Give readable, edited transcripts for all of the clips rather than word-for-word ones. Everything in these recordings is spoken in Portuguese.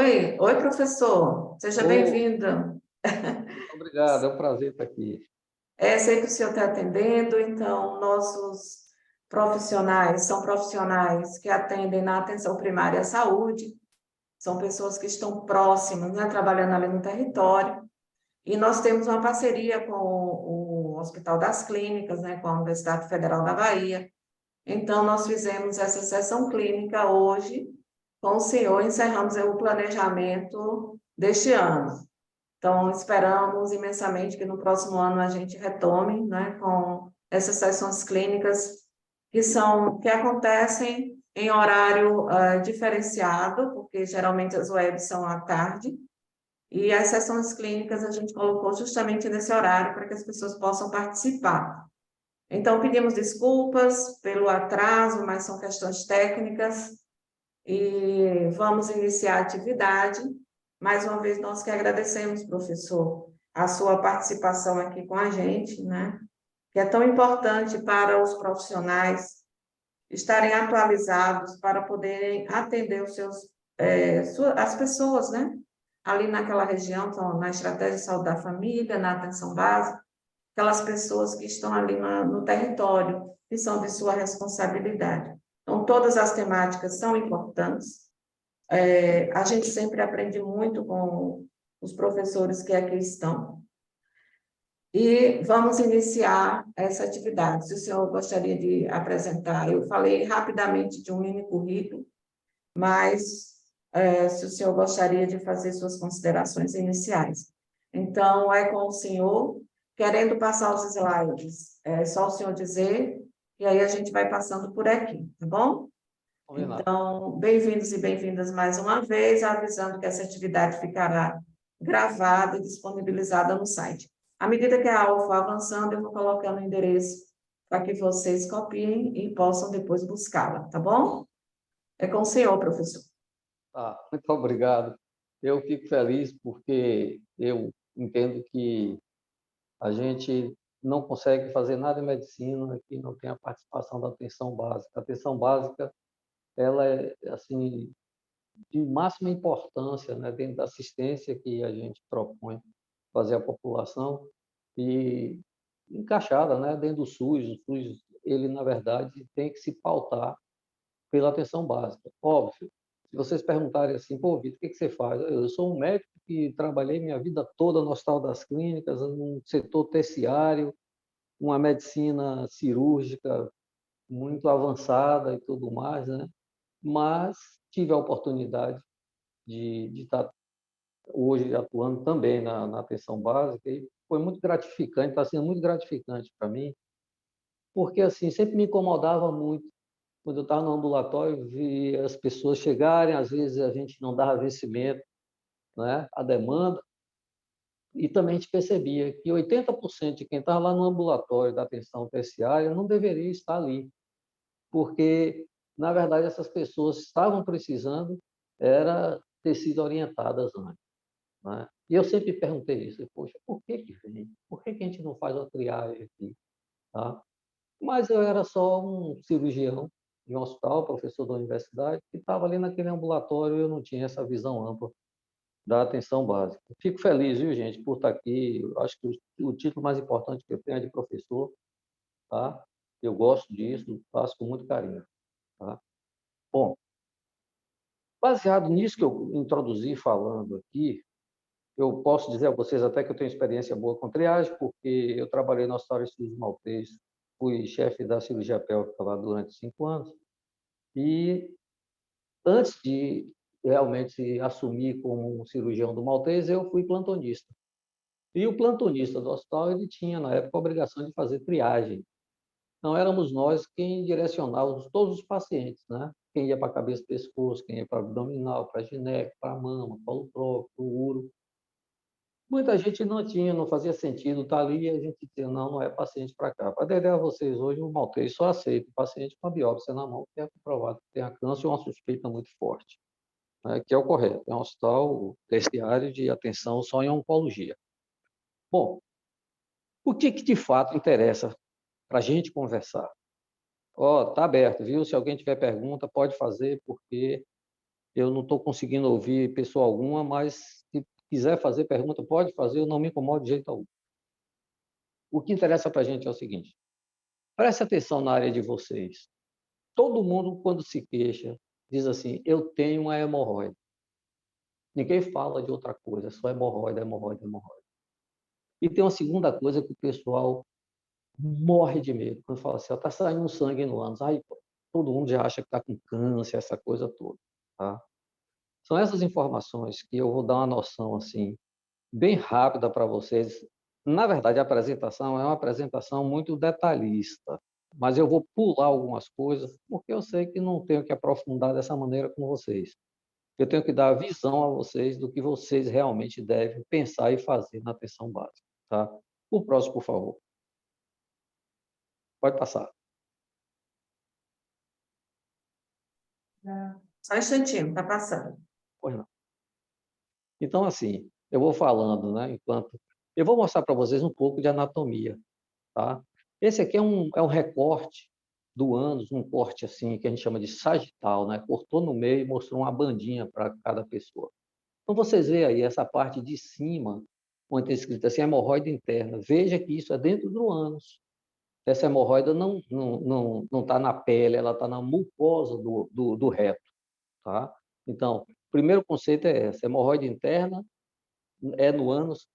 Oi, professor. Seja Ô, bem-vindo. obrigado, é um prazer estar aqui. Sei que o senhor está atendendo, então, nossos profissionais são profissionais que atendem na atenção primária à saúde, são pessoas que estão próximas, né, trabalhando ali no território, e nós temos uma parceria com o Hospital das Clínicas, né, com a Universidade Federal da Bahia. Então, nós fizemos essa sessão clínica hoje com o senhor, encerramos o planejamento deste ano. Então, esperamos imensamente que no próximo ano a gente retome, né, com essas sessões clínicas que acontecem em horário diferenciado, porque geralmente as webs são à tarde, e as sessões clínicas a gente colocou justamente nesse horário para que as pessoas possam participar. Então, pedimos desculpas pelo atraso, mas são questões técnicas, e vamos iniciar a atividade. Mais uma vez, nós que agradecemos, professor, a sua participação aqui com a gente, né? Que é tão importante para os profissionais estarem atualizados para poderem atender as pessoas, né? Ali naquela região, então, na estratégia de saúde da família, na atenção básica, aquelas pessoas que estão ali no território, que são de sua responsabilidade. Então, todas as temáticas são importantes. A gente sempre aprende muito com os professores que aqui estão. E vamos iniciar essa atividade. Se o senhor gostaria de apresentar, eu falei rapidamente de um mini currículo, mas se o senhor gostaria de fazer suas considerações iniciais. Então, é com o senhor, querendo passar os slides, é só o senhor dizer, e aí a gente vai passando por aqui, tá bom? Combinado. Então, bem-vindos e bem-vindas mais uma vez, avisando que essa atividade ficará gravada e disponibilizada no site. À medida que a aula for avançando, eu vou colocando o endereço para que vocês copiem e possam depois buscá-la, tá bom? É com o senhor, professor. Muito obrigado. Eu fico feliz porque eu entendo que a gente não consegue fazer nada em medicina que não tenha a participação da atenção básica. A atenção básica, ela é assim de máxima importância, né, dentro da assistência que a gente propõe fazer à população e encaixada, né, dentro do SUS. O SUS, ele na verdade tem que se pautar pela atenção básica. Óbvio, se vocês perguntarem assim, pô, Vitor, o que você faz? Eu sou um médico que trabalhei minha vida toda no Hospital das Clínicas, num setor terciário, uma medicina cirúrgica muito avançada e tudo mais, né? Mas tive a oportunidade de estar hoje atuando também na atenção básica e foi muito gratificante, está sendo muito gratificante para mim, porque assim sempre me incomodava muito quando eu estava no ambulatório, vi as pessoas chegarem, às vezes a gente não dava vencimento, né, à demanda, e também a gente percebia que 80% de quem estava lá no ambulatório da atenção terciária não deveria estar ali, porque, na verdade, essas pessoas estavam precisando era ter sido orientadas antes, né? E eu sempre perguntei isso, poxa, por que que vem? Por que que a gente não faz a triagem aqui, tá? Mas eu era só um cirurgião de um hospital, professor da universidade, que estava ali naquele ambulatório e eu não tinha essa visão ampla da atenção básica. Fico feliz, viu, gente, por estar aqui. Eu acho que o título mais importante que eu tenho é de professor, tá? Eu gosto disso, faço com muito carinho, tá? Bom, baseado nisso que eu introduzi falando aqui, eu posso dizer a vocês até que eu tenho experiência boa com triagem, porque eu trabalhei no Hospital Aristide Maltês, fui chefe da cirurgia pélvica lá durante 5 anos, e antes de realmente assumir como cirurgião do Maltês, eu fui plantonista. E o plantonista do hospital, ele tinha, na época, a obrigação de fazer triagem. Não éramos nós quem direcionávamos todos os pacientes, né? Quem ia para a cabeça e pescoço, quem ia para abdominal, para gineco, para mama, colo próprio, uro. Muita gente não tinha, não fazia sentido estar ali e a gente dizia, não, não é paciente para cá. Para dizer a vocês, hoje o Maltês só aceita o paciente com a biópsia na mão, que é comprovado que tem a câncer ou uma suspeita muito forte, né, que é o correto. É um hospital terciário de atenção só em oncologia. Bom, o que de fato interessa para a gente conversar? Ó, tá aberto, viu? Se alguém tiver pergunta, pode fazer, porque Eu não estou conseguindo ouvir pessoa alguma, mas se quiser fazer pergunta, pode fazer, eu não me incomodo de jeito algum. O que interessa para a gente é o seguinte: preste atenção na área de vocês. Todo mundo, quando se queixa, diz assim: eu tenho uma hemorroida. Ninguém fala de outra coisa, é só hemorroida, hemorroida, hemorroida. E tem uma segunda coisa que o pessoal morre de medo, quando fala assim: está saindo sangue no ânus. Aí, pô, todo mundo já acha que está com câncer, essa coisa toda. Tá? São essas informações que eu vou dar uma noção assim, bem rápida para vocês. Na verdade, a apresentação é uma apresentação muito detalhista, mas eu vou pular algumas coisas, porque eu sei que não tenho que aprofundar dessa maneira com vocês. Eu tenho que dar a visão a vocês do que vocês realmente devem pensar e fazer na atenção básica. Tá? O próximo, por favor. Pode passar. Só um instantinho, está passando. Pois não. Então, assim, eu vou falando, né, enquanto... Eu vou mostrar para vocês um pouco de anatomia, tá? Esse aqui é um recorte do ânus, um corte assim, que a gente chama de sagital, né? Cortou no meio e mostrou uma bandinha para cada pessoa. Então, vocês veem aí essa parte de cima, onde tem escrito assim, hemorroida interna. Veja que isso é dentro do ânus. Essa hemorroida não está na pele, ela está na mucosa do reto, tá? Então, o primeiro conceito é esse: hemorroida interna é no ânus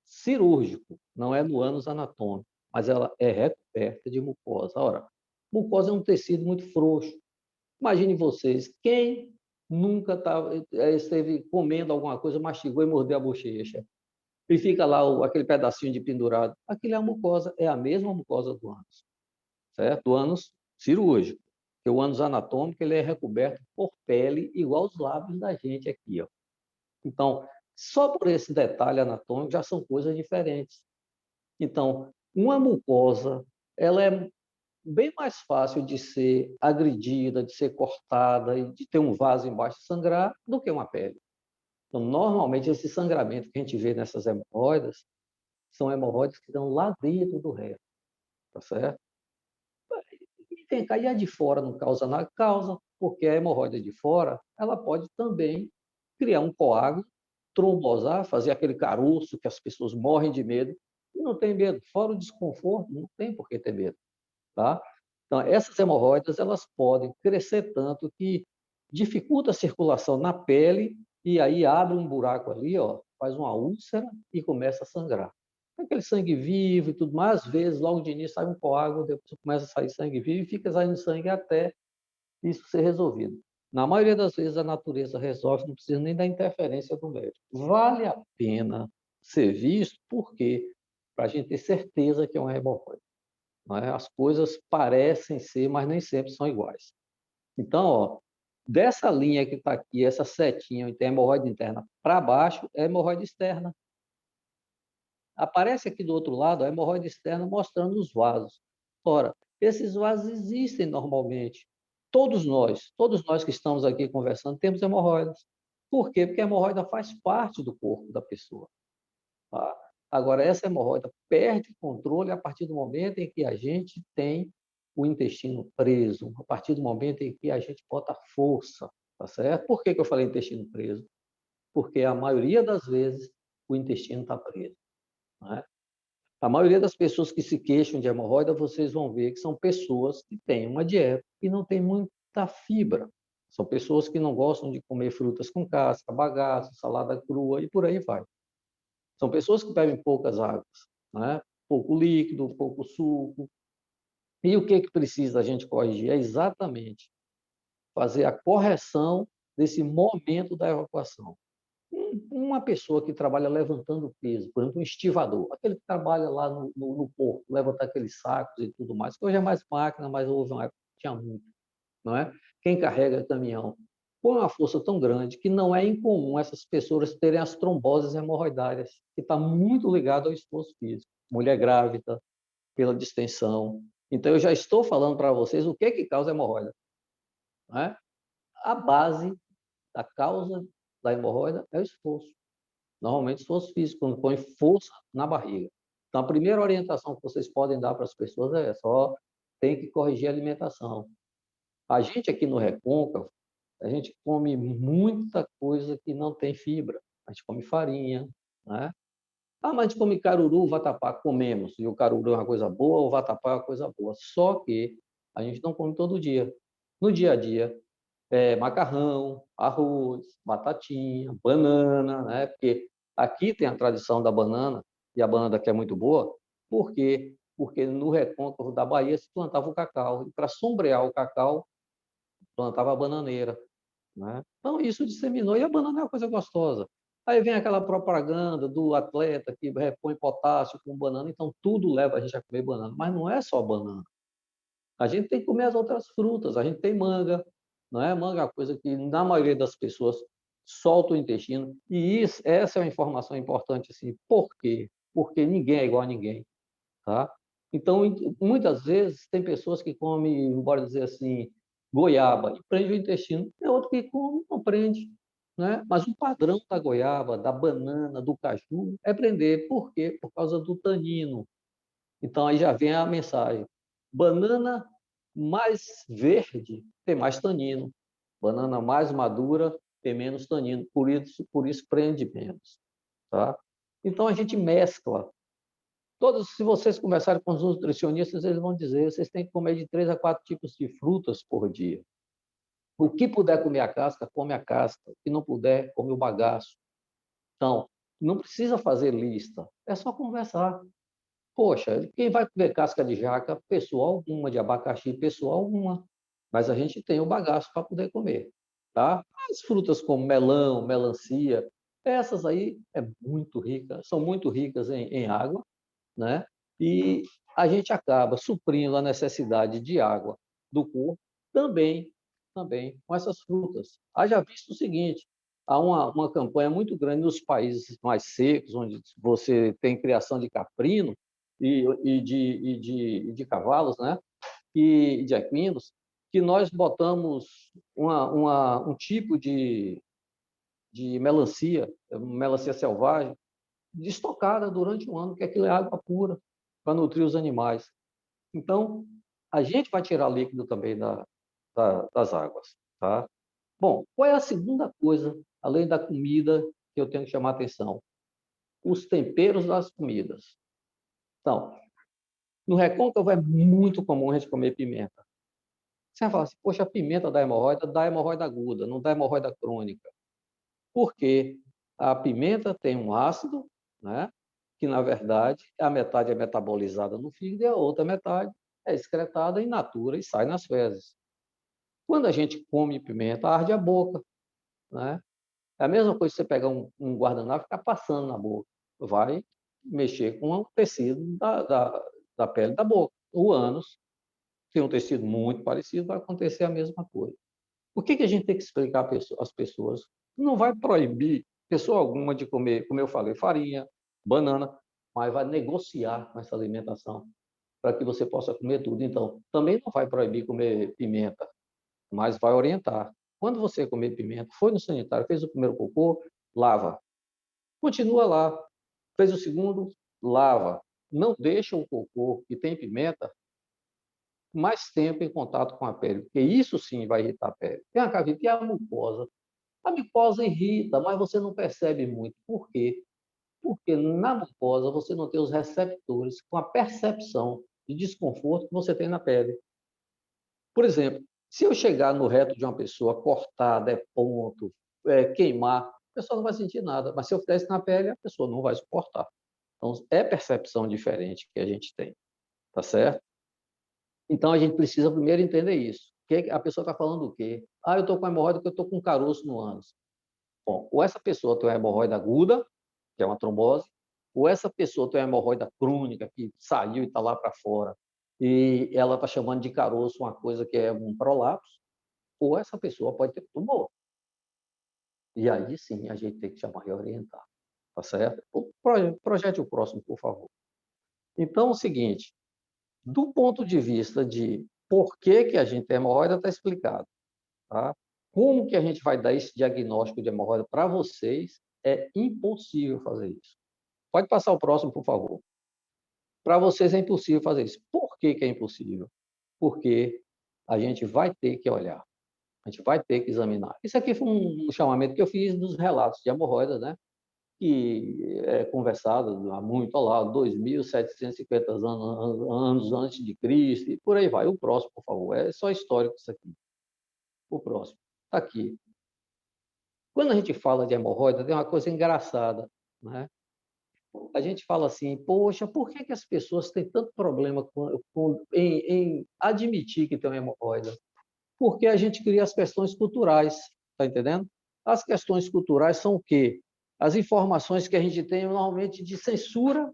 cirúrgico, não é no ânus anatômico, mas ela é recoberta de mucosa. Ora, mucosa é um tecido muito frouxo. Imagine vocês, quem nunca esteve comendo alguma coisa, mastigou e mordeu a bochecha, e fica lá aquele pedacinho de pendurado. Aquilo é a mucosa, é a mesma mucosa do ânus, certo? Do ânus cirúrgico. Porque o ânus anatômico ele é recoberto por pele, igual os lábios da gente aqui, ó. Então, só por esse detalhe anatômico já são coisas diferentes. Então, uma mucosa, ela é bem mais fácil de ser agredida, de ser cortada e de ter um vaso embaixo e sangrar do que uma pele. Então, normalmente, esse sangramento que a gente vê nessas hemorroidas são hemorroidas que estão lá dentro do reto, tá certo? E tem cá, e a de fora não causa nada? Causa, porque a hemorroida de fora, ela pode também criar um coágulo, trombosar, fazer aquele caroço que as pessoas morrem de medo, e não tem medo. Fora o desconforto, não tem por que ter medo, tá? Então, essas hemorroidas, elas podem crescer tanto que dificulta a circulação na pele e aí abre um buraco ali, ó, faz uma úlcera e começa a sangrar. Aquele sangue vivo e tudo mais, às vezes, logo de início sai um coágulo, depois começa a sair sangue vivo e fica saindo sangue até isso ser resolvido. Na maioria das vezes, a natureza resolve, não precisa nem da interferência do médico. Vale a pena ser visto, por quê? Para a gente ter certeza que é uma hemorroida. Né? As coisas parecem ser, mas nem sempre são iguais. Então, ó, dessa linha que está aqui, essa setinha, onde tem hemorroida interna, para baixo é hemorroida externa. Aparece aqui do outro lado a hemorroida externa mostrando os vasos. Ora, esses vasos existem normalmente. Todos nós que estamos aqui conversando, temos hemorroidas. Por quê? Porque a hemorroida faz parte do corpo da pessoa. Tá? Agora, essa hemorroida perde controle a partir do momento em que a gente tem o intestino preso, a partir do momento em que a gente bota força, tá certo? Por que eu falei intestino preso? Porque a maioria das vezes o intestino está preso, né? A maioria das pessoas que se queixam de hemorroida, vocês vão ver que são pessoas que têm uma dieta e não tem muita fibra. São pessoas que não gostam de comer frutas com casca, bagaço, salada crua e por aí vai. São pessoas que bebem poucas águas, né? Pouco líquido, pouco suco. E o que precisa a gente corrigir? É exatamente fazer a correção desse momento da evacuação. Uma pessoa que trabalha levantando peso, por exemplo, um estivador, aquele que trabalha lá no porto, levantar aqueles sacos e tudo mais, que hoje é mais máquina, mas houve uma época que tinha muito, não é? Quem carrega caminhão põe uma força tão grande que não é incomum essas pessoas terem as tromboses hemorroidárias, que está muito ligado ao esforço físico. Mulher grávida, pela distensão. Então, eu já estou falando para vocês o que causa hemorroida. Não é? A base da causa da hemorroida é o esforço. Normalmente, esforço físico, quando põe força na barriga. Então, a primeira orientação que vocês podem dar para as pessoas é essa: ó, tem que corrigir a alimentação. A gente aqui no Recôncavo, A gente come muita coisa que não tem fibra. A gente come farinha, né? Ah, mas a gente come caruru, vatapá, comemos. E o caruru é uma coisa boa, o vatapá é uma coisa boa. Só que a gente não come todo dia. No dia a dia, macarrão, arroz, batatinha, banana, né? Porque aqui tem a tradição da banana, e a banana daqui é muito boa. Por quê? Porque no recôncavo da Bahia se plantava o cacau. E para sombrear o cacau, plantava a bananeira, né? Então, isso disseminou, e a banana é uma coisa gostosa. Aí vem aquela propaganda do atleta que repõe potássio com banana, então tudo leva a gente a comer banana, mas não é só banana. A gente tem que comer as outras frutas, a gente tem manga, não é? Manga é uma coisa que, na maioria das pessoas, solta o intestino, e essa é uma informação importante, assim, por quê? Porque ninguém é igual a ninguém, tá? Então, muitas vezes, tem pessoas que comem, bora dizer assim, goiaba, e prende o intestino, é outro que come, não prende, né? Mas o padrão da goiaba, da banana, do caju, é prender. Por quê? Por causa do tanino. Então, aí já vem a mensagem. Banana mais verde tem mais tanino. Banana mais madura tem menos tanino. Por isso prende menos. Tá? Então, a gente mescla. Se vocês conversarem com os nutricionistas, eles vão dizer, vocês têm que comer de 3 a 4 tipos de frutas por dia. O que puder comer a casca, come a casca. O que não puder, come o bagaço. Então, não precisa fazer lista, é só conversar. Poxa, quem vai comer casca de jaca? Pessoa alguma, de abacaxi, pessoa alguma. Mas a gente tem o bagaço para poder comer, tá? As frutas como melão, melancia, essas aí são muito ricas em água, né? E a gente acaba suprindo a necessidade de água do corpo também, também com essas frutas. Haja visto o seguinte, há uma campanha muito grande nos países mais secos, onde você tem criação de caprino e de cavalos, né? E de equinos, que nós botamos um tipo de melancia selvagem, estocada durante um ano, que aquilo é água pura para nutrir os animais. Então, a gente vai tirar líquido também das águas, tá? Bom, qual é a segunda coisa, além da comida, que eu tenho que chamar a atenção? Os temperos das comidas. Então, no recôncavo é muito comum a gente comer pimenta. Você vai falar assim, poxa, a pimenta dá hemorroida aguda, não dá hemorroida crônica. Por quê? A pimenta tem um ácido, né? Que, na verdade, a metade é metabolizada no fígado e a outra metade é excretada in natura e sai nas fezes. Quando a gente come pimenta, arde a boca, né? É a mesma coisa que você pegar um guardanapo e ficar passando na boca. Vai mexer com o tecido da pele da boca. O ânus tem um tecido muito parecido, vai acontecer a mesma coisa. O que a gente tem que explicar às pessoas? Não vai proibir pessoa alguma de comer, como eu falei, farinha, banana, mas vai negociar com essa alimentação para que você possa comer tudo. Então, também não vai proibir comer pimenta, mas vai orientar. Quando você comer pimenta, foi no sanitário, fez o primeiro cocô, lava. Continua lá. Fez o segundo, lava. Não deixa o cocô que tem pimenta mais tempo em contato com a pele, porque isso sim vai irritar a pele. Tem a cavite e a mucosa. A mucosa irrita, mas você não percebe muito. Por quê? Porque na mucosa você não tem os receptores com a percepção de desconforto que você tem na pele. Por exemplo, se eu chegar no reto de uma pessoa, cortar, der ponto, queimar, a pessoa não vai sentir nada. Mas se eu fizer isso na pele, a pessoa não vai suportar. Então, é percepção diferente que a gente tem, tá certo? Então, a gente precisa primeiro entender isso. A pessoa está falando o quê? Ah, eu estou com hemorroida porque eu estou com caroço no ânus. Bom, ou essa pessoa tem uma hemorroida aguda, que é uma trombose, ou essa pessoa tem uma hemorroida crônica, que saiu e está lá para fora, e ela está chamando de caroço uma coisa que é um prolapso, ou essa pessoa pode ter tumor. E aí sim a gente tem que chamar e orientar, tá certo? Projete o próximo, por favor. Então, é o seguinte, do ponto de vista de por que a gente tem hemorroida, está explicado. Tá? Como que a gente vai dar esse diagnóstico de hemorroida para vocês? É impossível fazer isso. Pode passar o próximo, por favor. Para vocês é impossível fazer isso. Por que é impossível? Porque a gente vai ter que olhar. A gente vai ter que examinar. Isso aqui foi um chamamento que eu fiz dos relatos de hemorroidas, né? Que é conversado há muito, olha lá, 2.750 anos antes de Cristo, e por aí vai. O próximo, por favor. É só histórico isso aqui. O próximo. Está aqui. Quando a gente fala de hemorroida, tem uma coisa engraçada, né? A gente fala assim, poxa, por que as pessoas têm tanto problema em admitir que tem uma hemorroida? Porque a gente cria as questões culturais, tá entendendo? As questões culturais são o quê? As informações que a gente tem normalmente de censura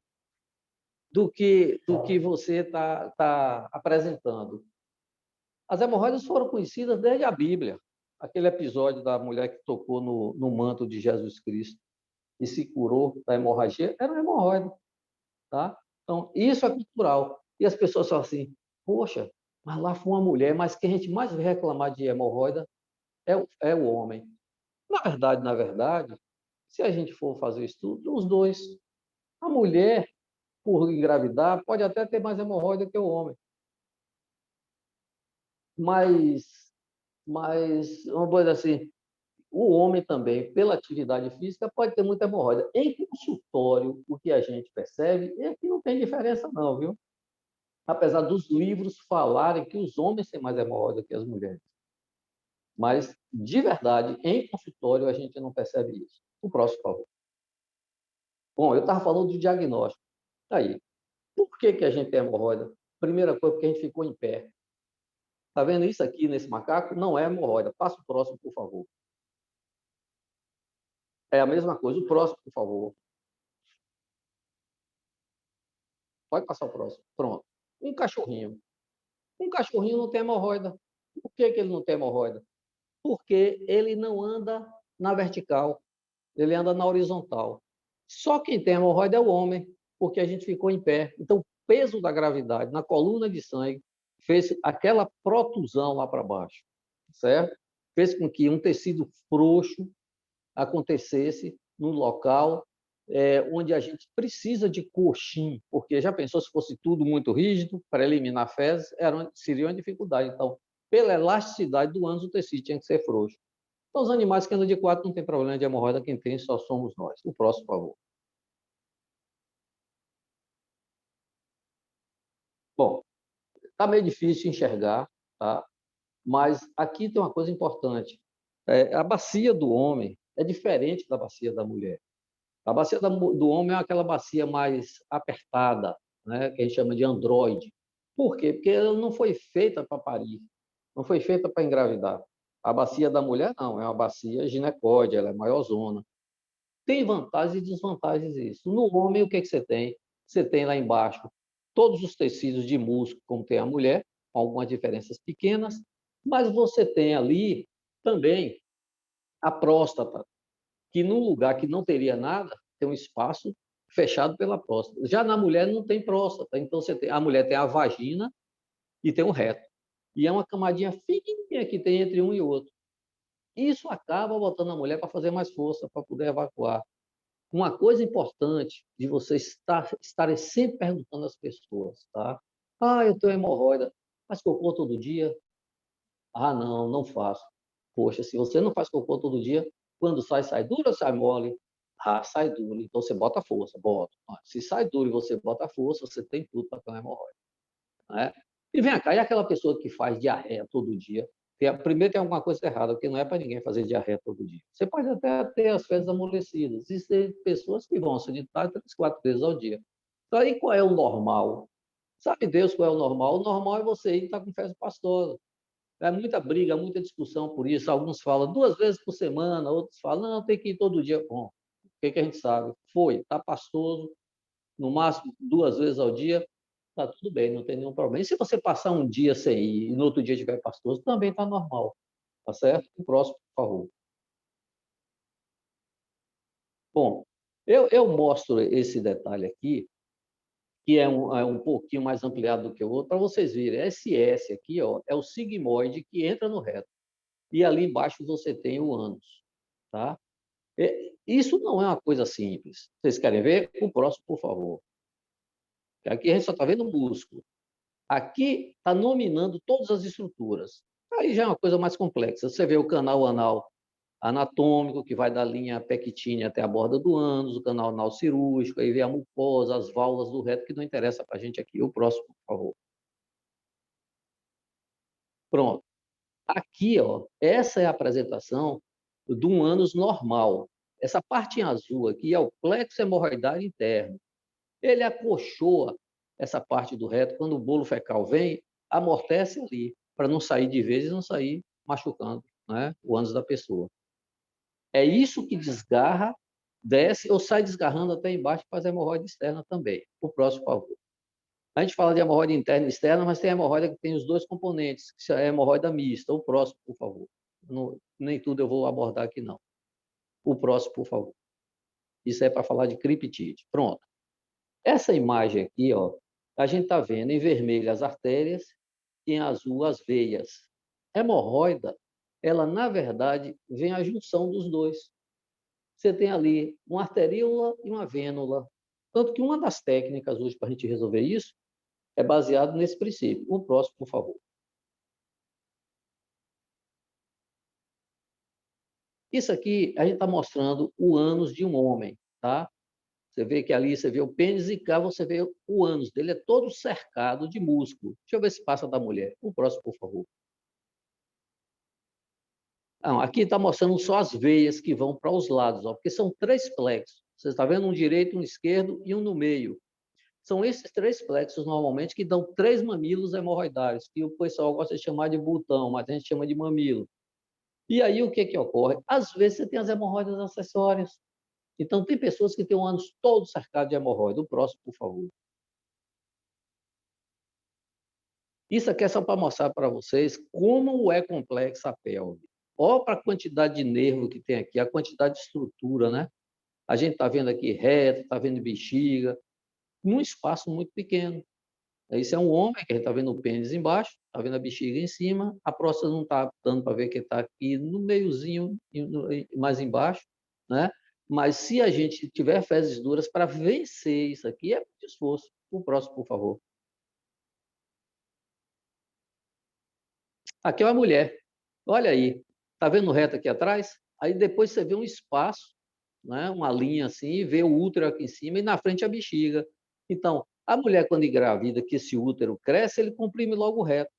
do que você está apresentando. As hemorroidas foram conhecidas desde a Bíblia. Aquele episódio da mulher que tocou no manto de Jesus Cristo e se curou da hemorragia, era uma hemorroida, tá? Então, isso é cultural. E as pessoas falam assim, poxa, mas lá foi uma mulher, mas quem a gente mais vê reclamar de hemorroida é o homem. Na verdade, se a gente for fazer estudo, os dois. A mulher, por engravidar, pode até ter mais hemorroida que o homem. Mas vamos dizer assim, o homem também, pela atividade física, pode ter muita hemorroida. Em consultório, o que a gente percebe é que não tem diferença não, viu? Apesar dos livros falarem que os homens têm mais hemorroida que as mulheres. Mas, de verdade, em consultório, a gente não percebe isso. O próximo, por favor. Bom, eu estava falando do diagnóstico. Tá aí. Por que a gente tem hemorroida? Primeira coisa, porque a gente ficou em pé. Está vendo isso aqui nesse macaco? Não é hemorroida. Passa o próximo, por favor. É a mesma coisa. O próximo, por favor. Pode passar o próximo. Pronto. Um cachorrinho. Um cachorrinho não tem hemorroida. Por que ele não tem hemorroida? Porque ele não anda na vertical. Ele anda na horizontal. Só quem tem hemorroida é o homem, porque a gente ficou em pé. Então, o peso da gravidade na coluna de sangue fez aquela protusão lá para baixo, certo? Fez com que um tecido frouxo acontecesse no local onde a gente precisa de coxim, porque já pensou se fosse tudo muito rígido, para eliminar fezes, seria uma dificuldade. Então, pela elasticidade do ânus, o tecido tinha que ser frouxo. Então, os animais que andam de quatro não tem problema de hemorroida, quem tem só somos nós. O próximo, por favor. Bom, está meio difícil enxergar, tá? Mas aqui tem uma coisa importante. A bacia do homem é diferente da bacia da mulher. A bacia do homem é aquela bacia mais apertada, né? Que a gente chama de androide. Por quê? Porque ela não foi feita para parir, não foi feita para engravidar. A bacia da mulher, não, é uma bacia ginecóide, ela é maior zona. Tem vantagens e desvantagens isso. No homem, o que você tem? Você tem lá embaixo todos os tecidos de músculo, como tem a mulher, com algumas diferenças pequenas, mas você tem ali também a próstata, que num lugar que não teria nada, tem um espaço fechado pela próstata. Já na mulher não tem próstata, então a mulher tem a vagina e tem o reto. E é uma camadinha fininha que tem entre um e outro. Isso acaba botando a mulher para fazer mais força, para poder evacuar. Uma coisa importante de você estarem sempre perguntando às pessoas, tá? Ah, eu tenho hemorroida. Faz cocô todo dia? Ah, não, não faço. Poxa, se você não faz cocô todo dia, quando sai duro ou sai mole? Ah, sai duro. Então você bota força, bota. Se sai duro e você bota força, você tem tudo para ter uma hemorroida. Né? E vem cá, e aquela pessoa que faz diarreia todo dia? Primeiro tem alguma coisa errada, porque não é para ninguém fazer diarreia todo dia. Você pode até ter as fezes amolecidas. Existem pessoas que vão ao sanitário 3, 4 vezes ao dia. Então, aí qual é o normal? Sabe Deus qual é o normal? O normal é você ir estar com fezes pastosas. É muita briga, muita discussão por isso. Alguns falam 2 vezes por semana, outros falam, não, tem que ir todo dia. Bom, o que a gente sabe? Está pastoso, no máximo 2 vezes ao dia, está tudo bem, não tem nenhum problema. E se você passar um dia sem ir e no outro dia tiver pastoso, também está normal, tá certo? O próximo, por favor. Bom, eu mostro esse detalhe aqui, que é um pouquinho mais ampliado do que o outro, para vocês verem. Esse S aqui, ó, é o sigmoide que entra no reto. E ali embaixo você tem o ânus, tá? Isso não é uma coisa simples. Vocês querem ver? O próximo, por favor. Aqui a gente só está vendo o músculo. Aqui está nominando todas as estruturas. Aí já é uma coisa mais complexa. Você vê o canal anal anatômico, que vai da linha pectínea até a borda do ânus, o canal anal cirúrgico, aí vem a mucosa, as válvulas do reto, que não interessa para a gente aqui. O próximo, por favor. Pronto. Aqui, ó, essa é a apresentação de um ânus normal. Essa parte em azul aqui é o plexo hemorroidário interno. Ele acolchoa essa parte do reto, quando o bolo fecal vem, amortece ali, para não sair de vez e não sair machucando, né, o ânus da pessoa. É isso que desgarra, desce ou sai desgarrando até embaixo e faz a hemorroide externa também. O próximo, por favor. A gente fala de hemorroide interna e externa, mas tem hemorroida que tem os dois componentes, que é a hemorroida mista. O próximo, por favor. Não, nem tudo eu vou abordar aqui, não. O próximo, por favor. Isso é para falar de criptite. Pronto. Essa imagem aqui, ó, a gente está vendo em vermelho as artérias e em azul as veias. Hemorroida, ela, na verdade, vem a junção dos dois. Você tem ali uma arteríola e uma vênula. Tanto que uma das técnicas hoje para a gente resolver isso é baseado nesse princípio. O próximo, por favor. Isso aqui, a gente está mostrando o ânus de um homem, tá? Você vê que ali você vê o pênis e cá você vê o ânus dele, é todo cercado de músculo. Deixa eu ver se passa da mulher. O próximo, por favor. Não, aqui está mostrando só as veias que vão para os lados, ó, porque são 3 plexos. Você está vendo um direito, um esquerdo e um no meio. São esses 3 plexos, normalmente, que dão 3 mamilos hemorroidários, que o pessoal gosta de chamar de botão, mas a gente chama de mamilo. E aí, o que ocorre? Às vezes, você tem as hemorroidas acessórias. Então, tem pessoas que têm o ânus todo cercado de hemorroida. O próximo, por favor. Isso aqui é só para mostrar para vocês como é complexa a pelve. Olha para a quantidade de nervo que tem aqui, a quantidade de estrutura, né? A gente está vendo aqui reto, está vendo bexiga, num espaço muito pequeno. Isso é um homem, que a gente está vendo o pênis embaixo, está vendo a bexiga em cima, a próstata não está dando para ver que está aqui no meiozinho, mais embaixo, né? Mas se a gente tiver fezes duras para vencer isso aqui, é muito esforço. O próximo, por favor. Aqui é uma mulher. Olha aí. Está vendo o reto aqui atrás? Aí depois você vê um espaço, né? Uma linha assim, e vê o útero aqui em cima e na frente a bexiga. Então, a mulher, quando engravida, que esse útero cresce, ele comprime logo o reto.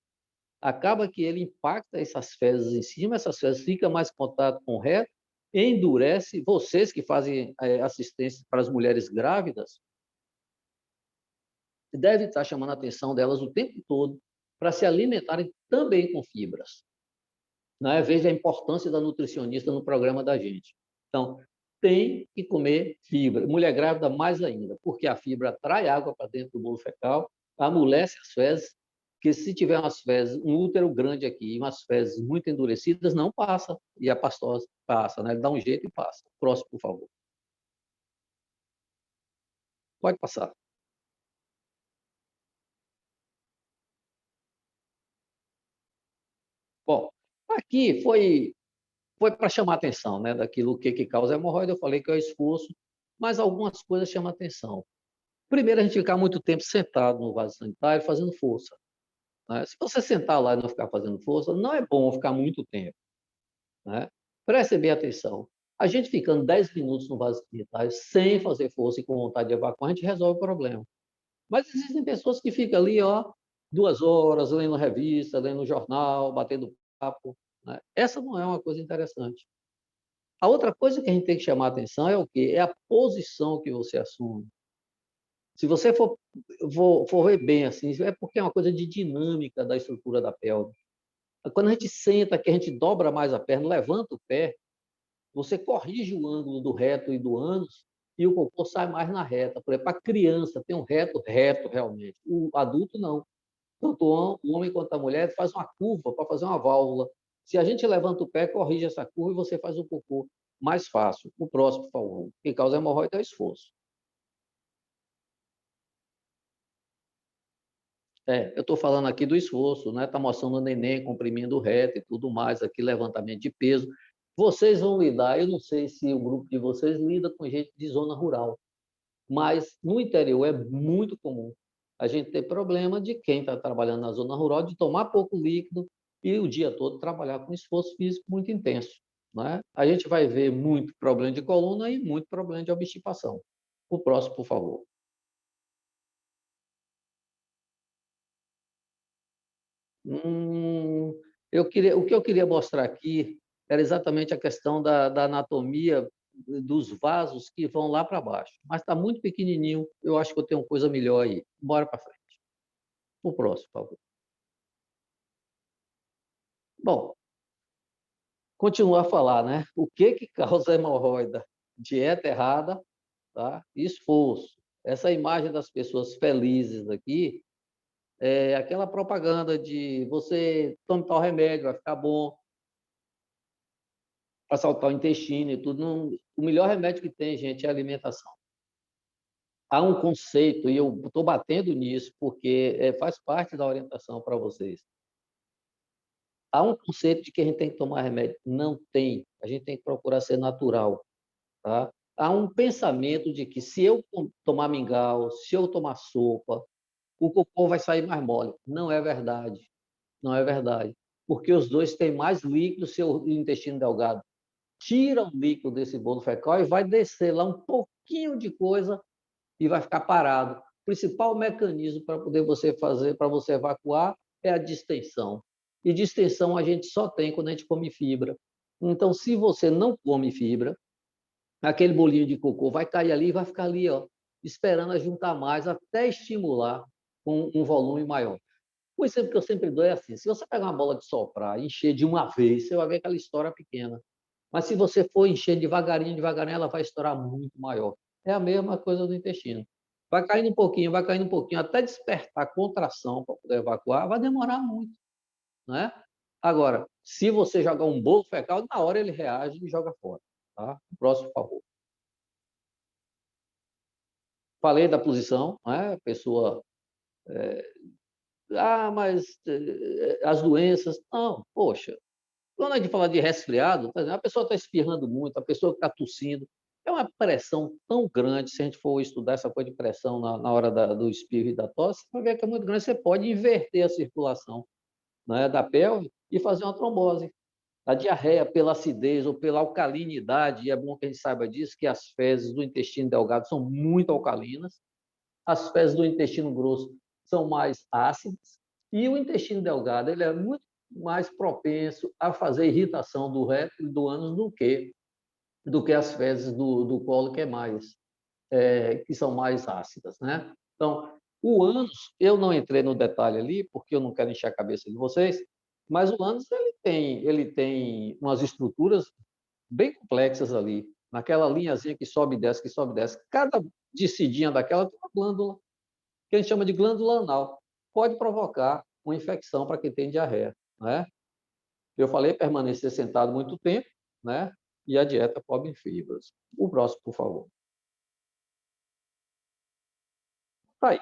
Acaba que ele impacta essas fezes em cima, essas fezes ficam mais em contato com o reto, endurece. Vocês que fazem assistência para as mulheres grávidas, devem estar chamando a atenção delas o tempo todo para se alimentarem também com fibras. Né? Veja a importância da nutricionista no programa da gente. Então, tem que comer fibra. Mulher grávida, mais ainda, porque a fibra atrai água para dentro do bolo fecal, amolece as fezes, que se tiver umas fezes, um útero grande aqui, umas fezes muito endurecidas, não passa. E a pastose passa, né? Ele dá um jeito e passa. Próximo, por favor. Pode passar. Bom, aqui foi para chamar a atenção, né, daquilo que causa hemorroida. Eu falei que é o esforço, mas algumas coisas chamam a atenção. Primeiro, a gente ficar muito tempo sentado no vaso sanitário fazendo força. Né? Se você sentar lá e não ficar fazendo força, não é bom ficar muito tempo. Né? Preste bem atenção. A gente ficando 10 minutos no vaso sanitário sem fazer força e com vontade de evacuar, a gente resolve o problema. Mas existem pessoas que ficam ali, ó, 2 horas, lendo revista, lendo jornal, batendo papo. Né? Essa não é uma coisa interessante. A outra coisa que a gente tem que chamar a atenção é o quê? É a posição que você assume. Se você for ver bem assim, é porque é uma coisa de dinâmica da estrutura da pelve. Quando a gente senta, que a gente dobra mais a perna, levanta o pé, você corrige o ângulo do reto e do ânus e o cocô sai mais na reta. Por exemplo, para a criança tem um reto realmente. O adulto não. Tanto o homem quanto a mulher faz uma curva para fazer uma válvula. Se a gente levanta o pé, corrige essa curva e você faz o cocô mais fácil. O próximo, por favor. Quem causa hemorroida é o esforço. Eu estou falando aqui do esforço, né? Está mostrando o neném comprimindo o reto e tudo mais, aqui levantamento de peso. Vocês vão lidar, eu não sei se o grupo de vocês lida com gente de zona rural, mas no interior é muito comum a gente ter problema de quem está trabalhando na zona rural de tomar pouco líquido e o dia todo trabalhar com esforço físico muito intenso, né? A gente vai ver muito problema de coluna e muito problema de obstipação. O próximo, por favor. O que eu queria mostrar aqui era exatamente a questão da anatomia dos vasos que vão lá para baixo. Mas está muito pequenininho, eu acho que eu tenho uma coisa melhor aí. Bora para frente. O próximo, por favor. Bom, continuar a falar, né? O que causa hemorroida? Dieta errada, tá? Esforço. Essa imagem das pessoas felizes aqui é aquela propaganda de você tome tal remédio, vai ficar bom, para saltar o intestino e tudo. Não, o melhor remédio que tem, gente, é a alimentação. Há um conceito, e eu estou batendo nisso, porque faz parte da orientação para vocês. Há um conceito de que a gente tem que tomar remédio. Não tem. A gente tem que procurar ser natural. Tá? Há um pensamento de que se eu tomar mingau, se eu tomar sopa, o cocô vai sair mais mole. Não é verdade. Não é verdade. Porque os dois têm mais líquido, seu intestino delgado tira o líquido desse bolo fecal e vai descer lá um pouquinho de coisa e vai ficar parado. O principal mecanismo para poder você fazer, para você evacuar, é a distensão. E distensão a gente só tem quando a gente come fibra. Então, se você não come fibra, aquele bolinho de cocô vai cair ali e vai ficar ali, ó, esperando a juntar mais até estimular com um volume maior. O exemplo que eu sempre dou é assim: se você pegar uma bola de soprar e encher de uma vez, você vai ver aquela história pequena. Mas se você for encher devagarinho, devagarinho, ela vai estourar muito maior. É a mesma coisa do intestino. Vai caindo um pouquinho, até despertar a contração para poder evacuar, vai demorar muito, né? Agora, se você jogar um bolo fecal, na hora ele reage e joga fora. Tá? Próximo, por favor. Falei da posição, né? A pessoa, mas as doenças, não, poxa, quando a gente fala de resfriado, a pessoa está espirrando muito, a pessoa está tossindo, é uma pressão tão grande, se a gente for estudar essa coisa de pressão na hora do espirro e da tosse, você vai ver que é muito grande, você pode inverter a circulação, né, da pelve e fazer uma trombose. A diarreia pela acidez ou pela alcalinidade, e é bom que a gente saiba disso, que as fezes do intestino delgado são muito alcalinas, as fezes do intestino grosso são mais ácidas, e o intestino delgado ele é muito mais propenso a fazer irritação do reto e do ânus do que as fezes do colo, que são mais ácidas, né? Então, o ânus, eu não entrei no detalhe ali, porque eu não quero encher a cabeça de vocês, mas o ânus ele tem umas estruturas bem complexas ali, naquela linhazinha que sobe e desce, que sobe e desce. Cada descidinha daquela tem uma glândula, que a gente chama de glândula anal. Pode provocar uma infecção para quem tem diarreia, né? Eu falei permanecer sentado muito tempo, né? E a dieta pobre em fibras. O próximo, por favor. Tá aí.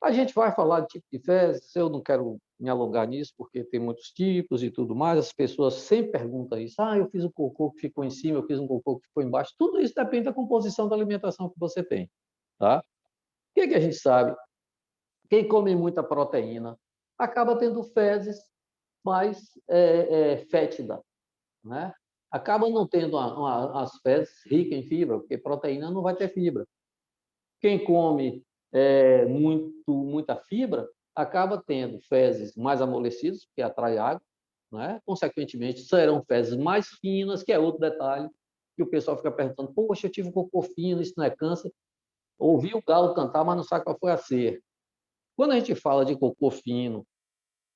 A gente vai falar de tipo de fezes, eu não quero me alongar nisso, porque tem muitos tipos e tudo mais, as pessoas sempre perguntam isso, eu fiz um cocô que ficou em cima, eu fiz um cocô que ficou embaixo, tudo isso depende da composição da alimentação que você tem, tá? O que a gente sabe? Quem come muita proteína acaba tendo fezes mais fétida, né? Acaba não tendo as fezes ricas em fibra, porque proteína não vai ter fibra. Quem come muita fibra acaba tendo fezes mais amolecidas, que atrai água, né? Consequentemente, serão fezes mais finas, que é outro detalhe, que o pessoal fica perguntando, poxa, eu tive um cocô fino, isso não é câncer? Ouvi o galo cantar, mas não sabe qual foi a ser. Quando a gente fala de cocô fino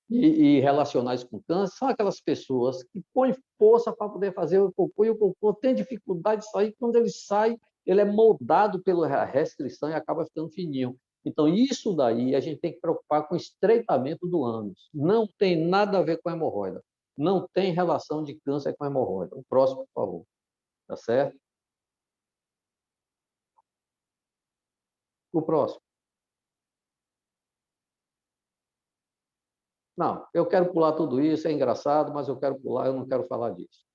e relacionais com câncer, são aquelas pessoas que põem força para poder fazer o cocô, e o cocô tem dificuldade de sair, quando ele sai, ele é moldado pela restrição e acaba ficando fininho. Então, isso daí a gente tem que preocupar com o estreitamento do ânus. Não tem nada a ver com hemorroida. Não tem relação de câncer com hemorroida. O próximo, por favor. Tá certo? O próximo. Não, eu quero pular tudo isso, é engraçado, mas eu quero pular, eu não quero falar disso.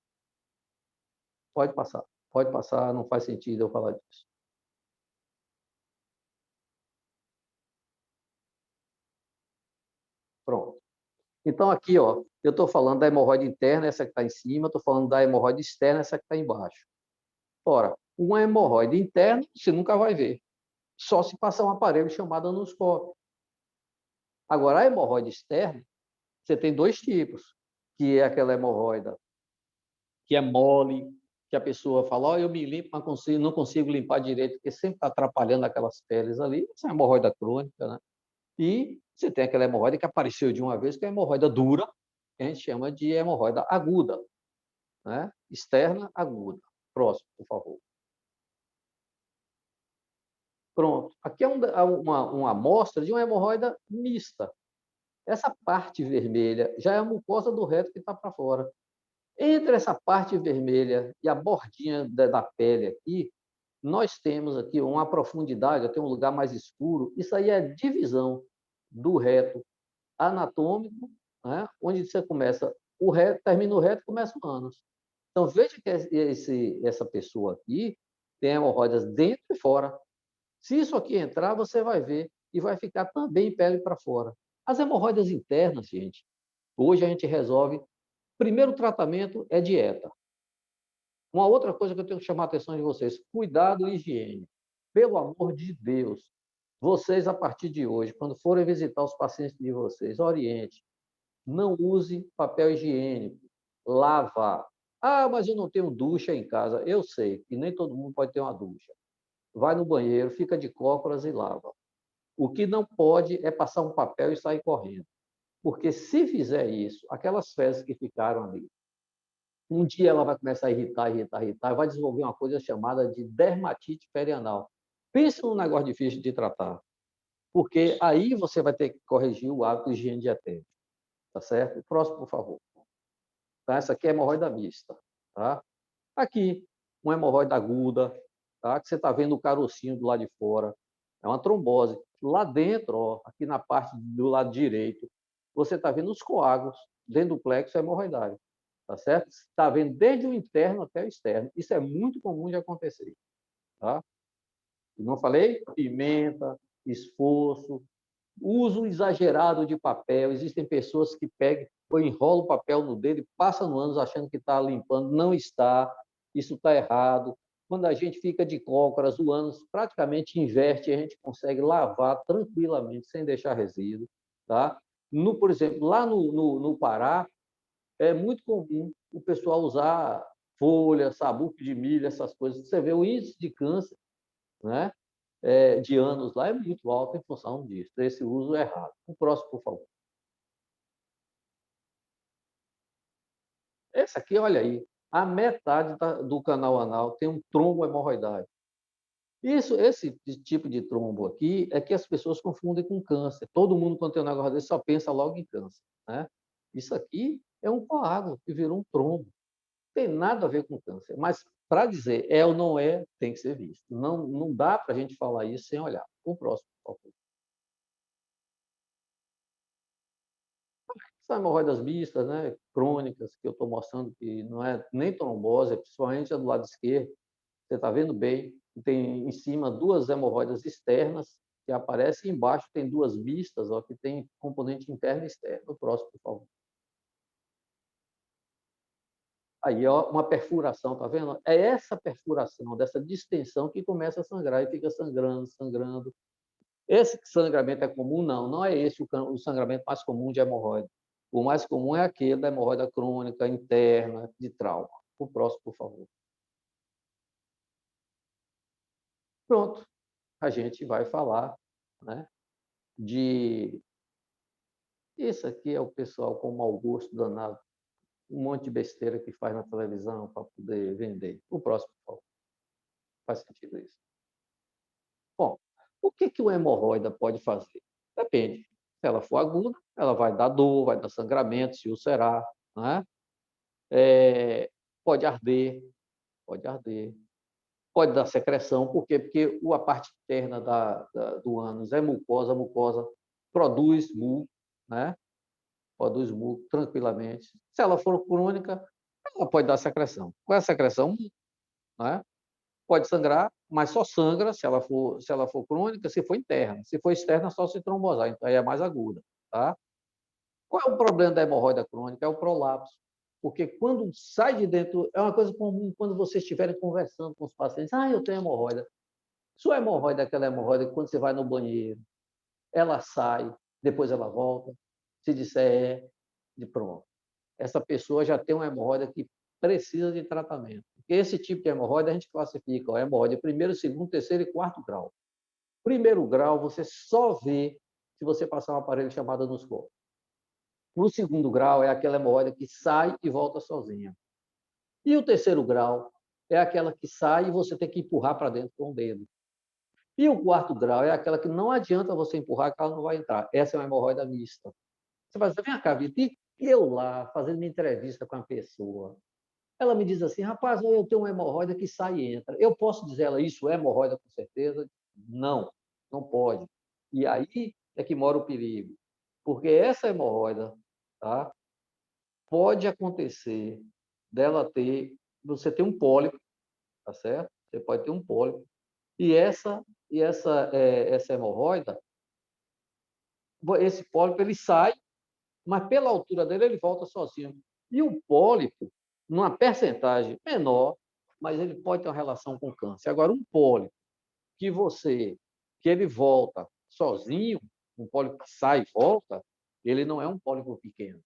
Pode passar, não faz sentido eu falar disso. Pronto. Então, aqui, ó, eu estou falando da hemorroide interna, essa que está em cima, estou falando da hemorroide externa, essa que está embaixo. Ora, uma hemorroide interna, você nunca vai ver, só se passar um aparelho chamado anoscópio. Agora, a hemorroide externa, você tem dois tipos, que é aquela hemorroida que é mole, que a pessoa fala, ó, eu me limpo, mas não consigo limpar direito, porque sempre está atrapalhando aquelas peles ali. Essa é uma hemorroida crônica, né? E você tem aquela hemorroida que apareceu de uma vez, que é a hemorroida dura, que a gente chama de hemorroida aguda, né? Externa aguda. Próximo, por favor. Pronto. Aqui é uma amostra de uma hemorroida mista. Essa parte vermelha já é a mucosa do reto que está para fora. Entre essa parte vermelha e a bordinha da pele aqui, nós temos aqui uma profundidade, até um lugar mais escuro. Isso aí é a divisão do reto anatômico, né? Onde você começa o reto, termina o reto, começa o ânus. Então, veja que essa pessoa aqui tem hemorroidas dentro e fora. Se isso aqui entrar, você vai ver e vai ficar também pele para fora. As hemorroidas internas, gente, hoje a gente resolve. Primeiro tratamento é dieta. Uma outra coisa que eu tenho que chamar a atenção de vocês, cuidado e higiene. Pelo amor de Deus, vocês, a partir de hoje, quando forem visitar os pacientes de vocês, oriente, não use papel higiênico, lava. Ah, mas eu não tenho ducha em casa. Eu sei que nem todo mundo pode ter uma ducha. Vai no banheiro, fica de cócoras e lava. O que não pode é passar um papel e sair correndo. Porque se fizer isso, aquelas fezes que ficaram ali, um dia ela vai começar a irritar, vai desenvolver uma coisa chamada de dermatite perianal. Pense num negócio difícil de tratar, porque aí você vai ter que corrigir o hábito de higiene dietética, tá certo? Próximo, por favor. Tá? Essa aqui é hemorroida mista, tá? Aqui, uma hemorroida aguda, tá? Que você está vendo o carocinho do lado de fora, é uma trombose. Lá dentro, ó, aqui na parte do lado direito, você está vendo os coágulos dentro do plexo hemorroidário. Tá certo? Está vendo desde o interno até o externo. Isso é muito comum de acontecer. Tá? Não falei? Pimenta, esforço, uso exagerado de papel. Existem pessoas que pegam ou enrolam o papel no dedo e passam no ânus achando que está limpando. Não está. Isso está errado. Quando a gente fica de cócoras, o ânus praticamente inverte e a gente consegue lavar tranquilamente, sem deixar resíduo. Tá? Por exemplo, lá no Pará, é muito comum o pessoal usar folha, sabuco de milho, essas coisas. Você vê o índice de câncer, né, de anos lá é muito alto em função disso, desse uso errado. O próximo, por favor. Essa aqui, olha aí, a metade do canal anal tem um trombo hemorroidário. Esse tipo de trombo aqui é que as pessoas confundem com câncer. Todo mundo, quando tem um negócio desse, só pensa logo em câncer, né? Isso aqui é um coágulo que virou um trombo. Tem nada a ver com câncer, mas para dizer é ou não é, tem que ser visto. Não dá para a gente falar isso sem olhar. O próximo, por favor. São hemorroidas mistas, né, crônicas, que eu estou mostrando que não é nem trombose, principalmente a do lado esquerdo. Você está vendo bem, tem em cima duas hemorroidas externas que aparecem, embaixo tem duas mistas, ó, que tem componente interno e externo. O próximo, por favor. Aí, ó, uma perfuração, tá vendo? É essa perfuração, dessa distensão que começa a sangrar e fica sangrando, sangrando. Esse sangramento é comum? Não, não é esse o sangramento mais comum de hemorroida. O mais comum é aquele da hemorroida crônica, interna, de trauma. O próximo, por favor. Pronto. A gente vai falar, né, de... Isso aqui é o pessoal com mau gosto danado. Um monte de besteira que faz na televisão para poder vender. O próximo, por favor. Faz sentido isso? Bom, o que uma hemorroida pode fazer? Depende. Se ela for aguda, ela vai dar dor, vai dar sangramento, se ulcerar, né? Pode arder, pode arder. Pode dar secreção, por quê? Porque a parte interna do ânus é mucosa, a mucosa produz muco, né? Produz muco tranquilamente. Se ela for crônica, ela pode dar secreção. Qual é a secreção? Né? Pode sangrar, mas só sangra se ela for crônica, se for interna. Se for externa, só se trombosar, então aí é mais aguda, tá? Qual é o problema da hemorroida crônica? É o prolapso. Porque quando sai de dentro, é uma coisa comum quando vocês estiverem conversando com os pacientes. Ah, eu tenho hemorroida. Sua hemorroida é aquela hemorroida que quando você vai no banheiro, ela sai, depois ela volta. Se disser de pronto. Essa pessoa já tem uma hemorroida que precisa de tratamento. Porque esse tipo de hemorroida a gente classifica, ó, hemorroida primeiro, segundo, terceiro e quarto grau. Primeiro grau você só vê se você passar um aparelho chamado endoscópio. No segundo grau é aquela hemorroida que sai e volta sozinha. E o terceiro grau é aquela que sai e você tem que empurrar para dentro com o dedo. E o quarto grau é aquela que não adianta você empurrar, que ela não vai entrar. Essa é uma hemorroida mista. Você vai dizer, vem cá, Vitor, e eu lá, fazendo minha entrevista com a pessoa, ela me diz assim, rapaz, eu tenho uma hemorroida que sai e entra. Eu posso dizer a ela, isso é hemorroida com certeza? Não, não pode. E aí é que mora o perigo. Porque essa hemorroida, tá, pode acontecer dela ter, você ter um pólipo, tá certo? Você pode ter um pólipo. E essa hemorroida, esse pólipo ele sai, mas pela altura dele ele volta sozinho. E o pólipo, numa percentagem menor, mas ele pode ter uma relação com câncer. Agora, um pólipo que ele volta sozinho, um pólipo que sai e volta, ele não é um pólipo pequeno.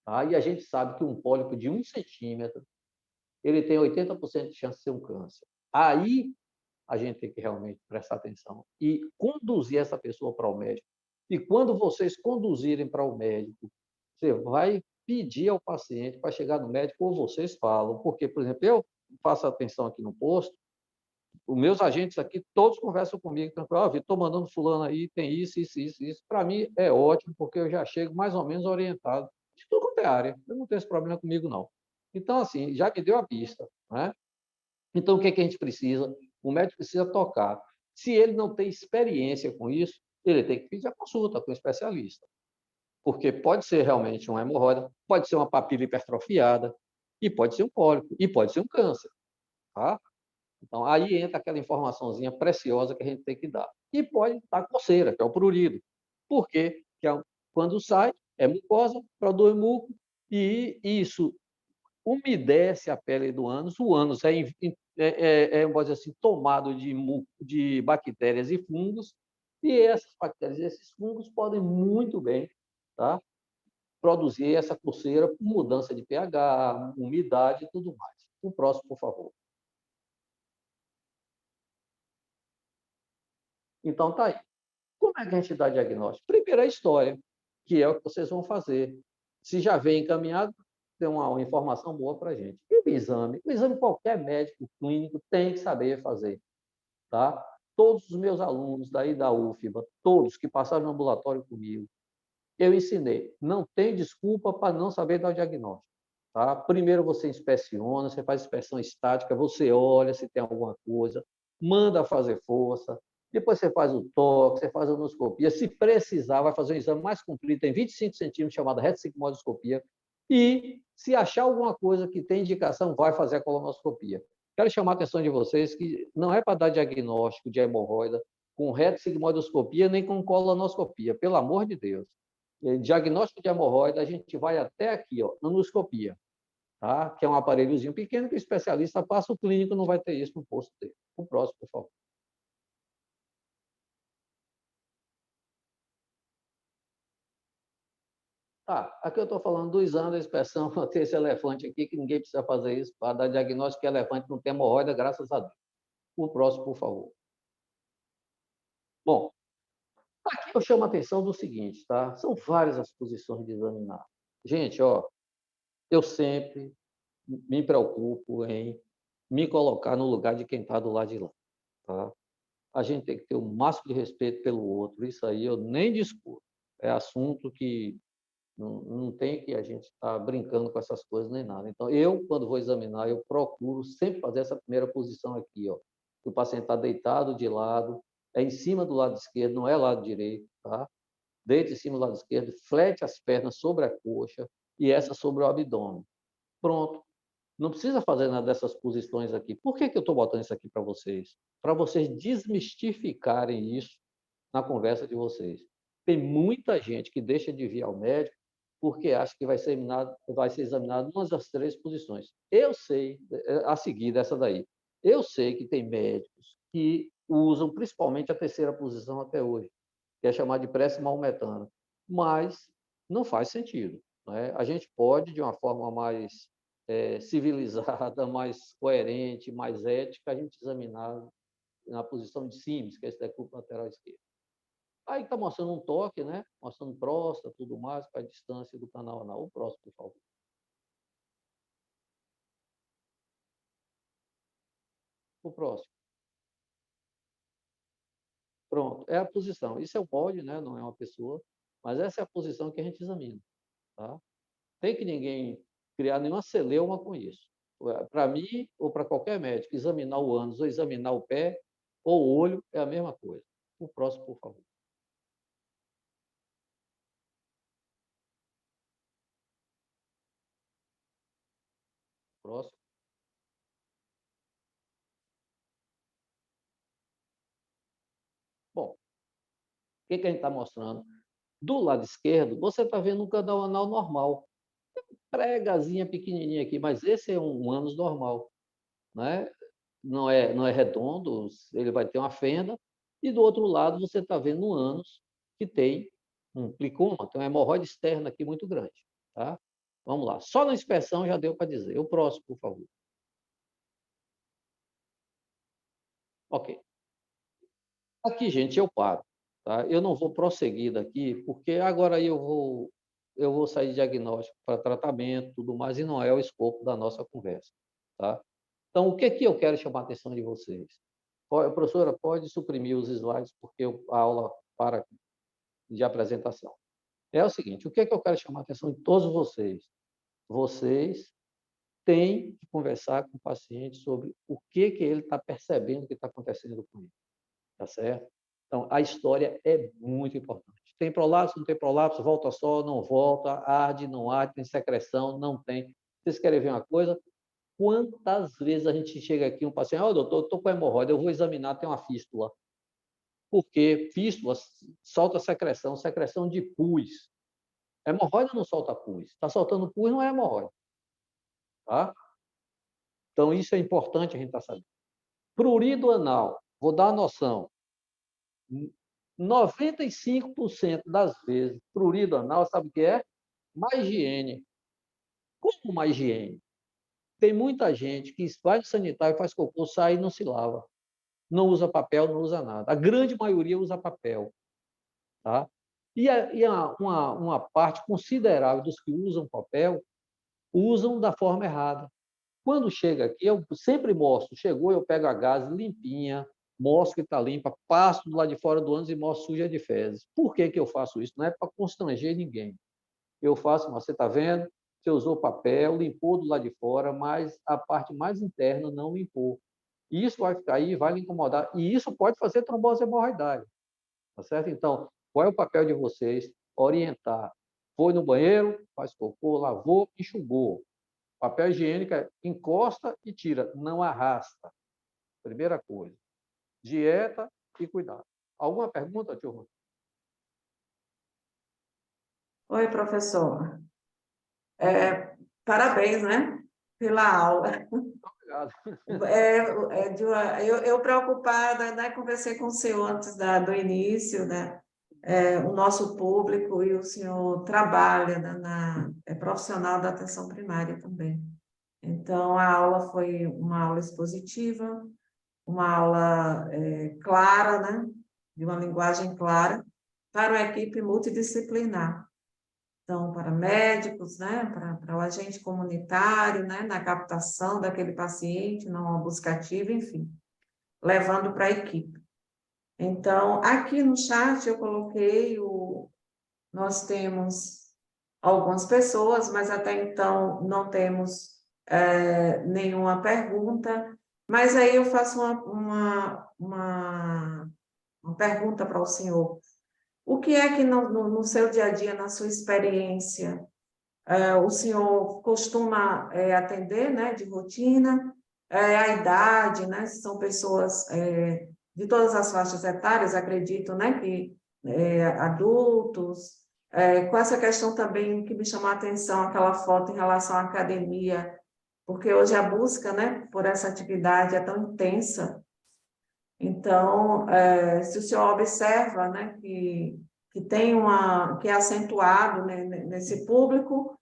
Tá? E a gente sabe que um pólipo de 1 centímetro, ele tem 80% de chance de ser um câncer. Aí a gente tem que realmente prestar atenção e conduzir essa pessoa para o médico. E quando vocês conduzirem para o médico, você vai pedir ao paciente para chegar no médico, ou vocês falam, porque, por exemplo, eu faço atenção aqui no posto, os meus agentes aqui, todos conversam comigo, tranquilo, Vitor, estou mandando fulano aí, tem isso, isso, isso, isso. Para mim é ótimo, porque eu já chego mais ou menos orientado de tudo quanto é área. Eu não tenho esse problema comigo, não. Então, assim, já me deu a pista, né? Então, o que é que a gente precisa? O médico precisa tocar. Se ele não tem experiência com isso, ele tem que pedir a consulta com um especialista. Porque pode ser realmente uma hemorroida, pode ser uma papila hipertrofiada, e pode ser um pólipo, e pode ser um câncer. Tá? Então, aí entra aquela informaçãozinha preciosa que a gente tem que dar. E pode estar coceira, que é o prurido. Por quê? Que quando sai, é mucosa, produz muco, e isso umedece a pele do ânus. O ânus vamos dizer assim, tomado de bactérias e fungos, e essas bactérias e esses fungos podem muito bem, tá, produzir essa coceira por mudança de pH, umidade e tudo mais. O próximo, por favor. Então, tá aí. Como é que a gente dá diagnóstico? Primeiro, a história, que é o que vocês vão fazer. Se já vem encaminhado, tem uma informação boa para a gente. E o exame? O exame qualquer médico clínico tem que saber fazer. Tá? Todos os meus alunos daí da UFBA, todos que passaram no ambulatório comigo, eu ensinei. Não tem desculpa para não saber dar o diagnóstico. Tá? Primeiro você inspeciona, você faz inspeção estática, você olha se tem alguma coisa, manda fazer força, depois você faz o toque, você faz a endoscopia. Se precisar, vai fazer um exame mais comprido, tem 25 centímetros, chamado retossigmoidoscopia. E, se achar alguma coisa que tem indicação, vai fazer a colonoscopia. Quero chamar a atenção de vocês que não é para dar diagnóstico de hemorroida com retossigmoidoscopia nem com colonoscopia, pelo amor de Deus. Diagnóstico de hemorroida, a gente vai até aqui, ó, endoscopia, tá? Que é um aparelhozinho pequeno que o especialista passa, o clínico não vai ter isso no posto dele. O próximo, por favor. Tá, aqui eu estou falando do exame da inspeção, tem esse elefante aqui, que ninguém precisa fazer isso para dar diagnóstico que elefante não tem hemorroida, graças a Deus. O próximo, por favor. Bom, aqui eu chamo a atenção do seguinte, tá? São várias as posições de examinar. Gente, ó, eu sempre me preocupo em me colocar no lugar de quem está do lado de lá, tá? A gente tem que ter o máximo de respeito pelo outro, isso aí eu nem discuto. É assunto que não tem que a gente estar brincando com essas coisas nem nada. Então, eu, quando vou examinar, eu procuro sempre fazer essa primeira posição aqui, ó. O paciente está deitado de lado, é em cima do lado esquerdo, não é lado direito, tá? Deita em cima do lado esquerdo, flete as pernas sobre a coxa e essa sobre o abdômen. Pronto. Não precisa fazer nada dessas posições aqui. Por que eu estou botando isso aqui para vocês? Para vocês desmistificarem isso na conversa de vocês. Tem muita gente que deixa de vir ao médico porque acha que vai ser examinado uma das 3 posições. Eu sei, a seguir dessa daí, eu sei que tem médicos que usam principalmente a 3ª posição até hoje, que é chamada de prece maometana, mas não faz sentido, né? A gente pode, de uma forma mais civilizada, mais coerente, mais ética, a gente examinar na posição de Sims, que é esse decúbito lateral esquerdo. Aí está mostrando um toque, né? Mostrando próstata, tudo mais, para a distância do canal anal. O próximo, por favor. O próximo. Pronto, é a posição. Isso é um molde, né? Não é uma pessoa, mas essa é a posição que a gente examina. Tá? Tem que ninguém criar nenhuma celeuma com isso. Para mim, ou para qualquer médico, examinar o ânus ou examinar o pé ou o olho é a mesma coisa. O próximo, por favor. Próximo. Bom, o que a gente está mostrando? Do lado esquerdo, você está vendo um canal anal normal. Pregazinha pequenininha aqui, mas esse é um ânus normal, né? Não é redondo, ele vai ter uma fenda. E do outro lado você está vendo um ânus que tem um plicoma, tem uma hemorroide externa aqui muito grande, tá? Vamos lá. Só na inspeção já deu para dizer. O próximo, por favor. Ok. Aqui, gente, eu paro, tá? Eu não vou prosseguir daqui, porque agora eu vou sair de diagnóstico para tratamento, tudo mais, e não é o escopo da nossa conversa, tá? Então, o que eu quero chamar a atenção de vocês? Professora, pode suprimir os slides, porque a aula para de apresentação. É o seguinte, o que eu quero chamar a atenção de todos vocês? Vocês têm que conversar com o paciente sobre o que ele está percebendo que está acontecendo com ele, tá certo? Então, a história é muito importante. Tem prolapso, não tem prolapso, volta só, não volta, arde, não arde, tem secreção, não tem. Vocês querem ver uma coisa? Quantas vezes a gente chega aqui, um paciente, doutor, eu estou com hemorroida, eu vou examinar, tem uma fístula. Porque fístula solta secreção de pus. Hemorroida não solta pus. Está soltando pus, não é hemorroida. Tá? Então, isso é importante a gente estar sabendo. Prurido anal, vou dar uma noção. 95% das vezes, prurido anal, sabe o que é? Má higiene. Como má higiene? Tem muita gente que vai no sanitário, faz cocô, sai e não se lava. Não usa papel, não usa nada. A grande maioria usa papel. Tá? Uma parte considerável dos que usam papel usam da forma errada. Quando chega aqui, eu sempre mostro. Chegou, eu pego a gaze limpinha, mostro que está limpa, passo do lado de fora do ânus e mostro suja de fezes. Por que eu faço isso? Não é para constranger ninguém. Eu faço, você está vendo? Você usou papel, limpou do lado de fora, mas a parte mais interna não limpou. E isso vai ficar aí, vai lhe incomodar. E isso pode fazer trombose hemorroidária. Tá certo? Então, qual é o papel de vocês? Orientar. Foi no banheiro, faz cocô, lavou, enxugou. Papel higiênico é encosta e tira, não arrasta. Primeira coisa. Dieta e cuidado. Alguma pergunta, turma? Oi, professor. Parabéns, né, pela aula. Obrigado. Eu preocupada, né, conversei com o senhor antes do início, né, o nosso público, e o senhor trabalha, né, é profissional da atenção primária também. Então, a aula foi uma aula expositiva, uma aula clara, né, de uma linguagem clara, para uma equipe multidisciplinar. Então, para médicos, né, para o agente comunitário, né, na captação daquele paciente, não buscativa, enfim, levando para a equipe. Então, aqui no chat eu coloquei nós temos algumas pessoas, mas até então não temos nenhuma pergunta. Mas aí eu faço uma pergunta para o senhor. O que é que no seu dia a dia, na sua experiência, o senhor costuma atender, né, de rotina, a idade, né, se são pessoas de todas as faixas etárias, acredito, né, que adultos, Com essa questão também que me chamou a atenção, aquela foto em relação à academia, porque hoje a busca, né, por essa atividade é tão intensa. Então, se o senhor observa, né, que tem que é acentuado, né, nesse público,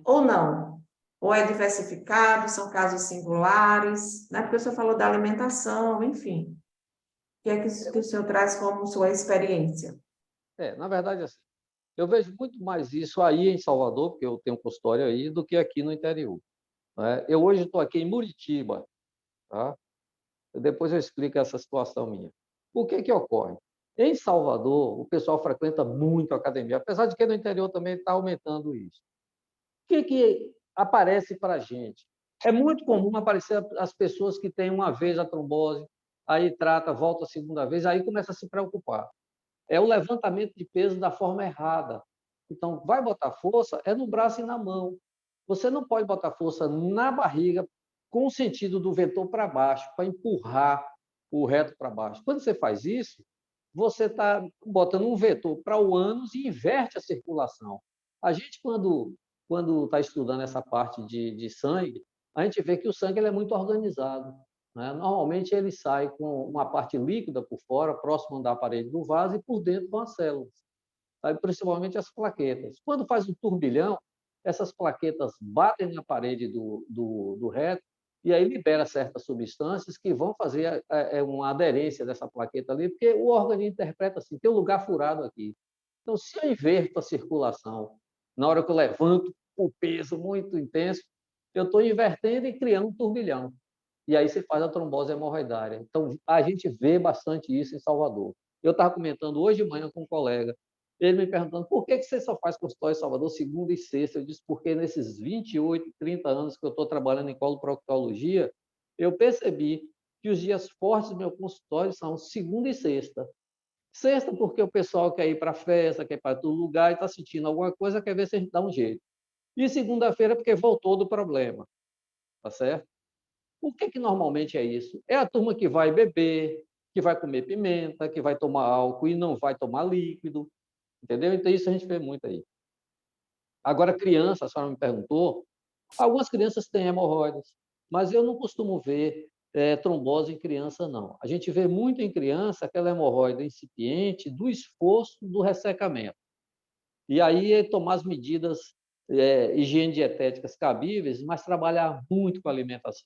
ou não? Ou é diversificado, são casos singulares, né? Porque o senhor falou da alimentação, enfim. O que é que o senhor traz como sua experiência? Na verdade, assim, eu vejo muito mais isso aí em Salvador, porque eu tenho um consultório aí, do que aqui no interior, né? Eu hoje estou aqui em Muritiba, tá? Depois eu explico essa situação minha. O que ocorre? Em Salvador, o pessoal frequenta muito a academia, apesar de que no interior também está aumentando isso. O que aparece para a gente? É muito comum aparecer as pessoas que têm uma vez a trombose, aí trata, volta a segunda vez, aí começa a se preocupar. É o levantamento de peso da forma errada. Então, vai botar força é no braço e na mão. Você não pode botar força na barriga com o sentido do vetor para baixo, para empurrar o reto para baixo. Quando você faz isso, você está botando um vetor para o ânus e inverte a circulação. A gente, quando está estudando essa parte de sangue, a gente vê que o sangue ele é muito organizado, né? Normalmente ele sai com uma parte líquida por fora, próximo da parede do vaso, e por dentro com as células, tá? Principalmente as plaquetas. Quando faz um turbilhão, essas plaquetas batem na parede do reto e aí libera certas substâncias que vão fazer uma aderência dessa plaqueta ali, porque o organismo interpreta assim, tem um lugar furado aqui. Então, se eu inverto a circulação, na hora que eu levanto o peso muito intenso, eu estou invertendo e criando um turbilhão. E aí você faz a trombose hemorroidária. Então, a gente vê bastante isso em Salvador. Eu estava comentando hoje de manhã com um colega, ele me perguntando por que você só faz consultório em Salvador segunda e sexta. Eu disse, porque nesses 28, 30 anos que eu estou trabalhando em coloproctologia, eu percebi que os dias fortes do meu consultório são segunda e sexta. Sexta, porque o pessoal quer ir para a festa, quer ir para todo lugar e está sentindo alguma coisa, quer ver se a gente dá um jeito. E segunda-feira, porque voltou do problema, tá certo? O que normalmente é isso? É a turma que vai beber, que vai comer pimenta, que vai tomar álcool e não vai tomar líquido, entendeu? Então, isso a gente vê muito aí. Agora, criança, a senhora me perguntou, algumas crianças têm hemorroidas, mas eu não costumo ver trombose em criança, não. A gente vê muito em criança aquela hemorroida incipiente do esforço do ressecamento. E aí é tomar as medidas higiene dietéticas cabíveis, mas trabalhar muito com a alimentação.